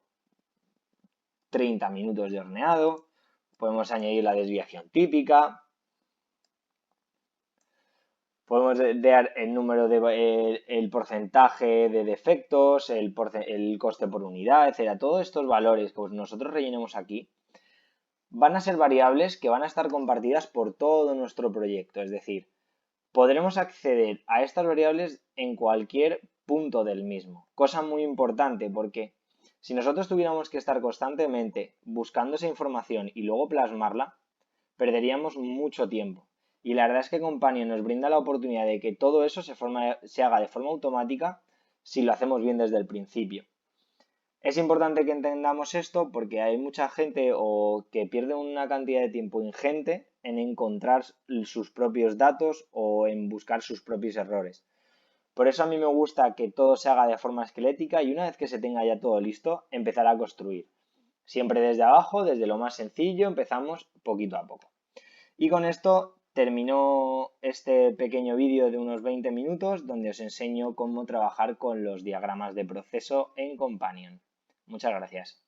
30 minutos de horneado. Podemos añadir la desviación típica. Podemos dar el número el porcentaje de defectos, el coste por unidad, etcétera. Todos estos valores que nosotros rellenemos aquí van a ser variables que van a estar compartidas por todo nuestro proyecto. Es decir, podremos acceder a estas variables en cualquier punto del mismo. Cosa muy importante porque si nosotros tuviéramos que estar constantemente buscando esa información y luego plasmarla, perderíamos mucho tiempo. Y la verdad es que Companion nos brinda la oportunidad de que todo eso se haga de forma automática si lo hacemos bien desde el principio. Es importante que entendamos esto porque hay mucha gente que pierde una cantidad de tiempo ingente en encontrar sus propios datos o en buscar sus propios errores. Por eso a mí me gusta que todo se haga de forma esquelética y una vez que se tenga ya todo listo, empezar a construir. Siempre desde abajo, desde lo más sencillo, empezamos poquito a poco. Y con esto termino este pequeño vídeo de unos 20 minutos donde os enseño cómo trabajar con los diagramas de proceso en Companion. Muchas gracias.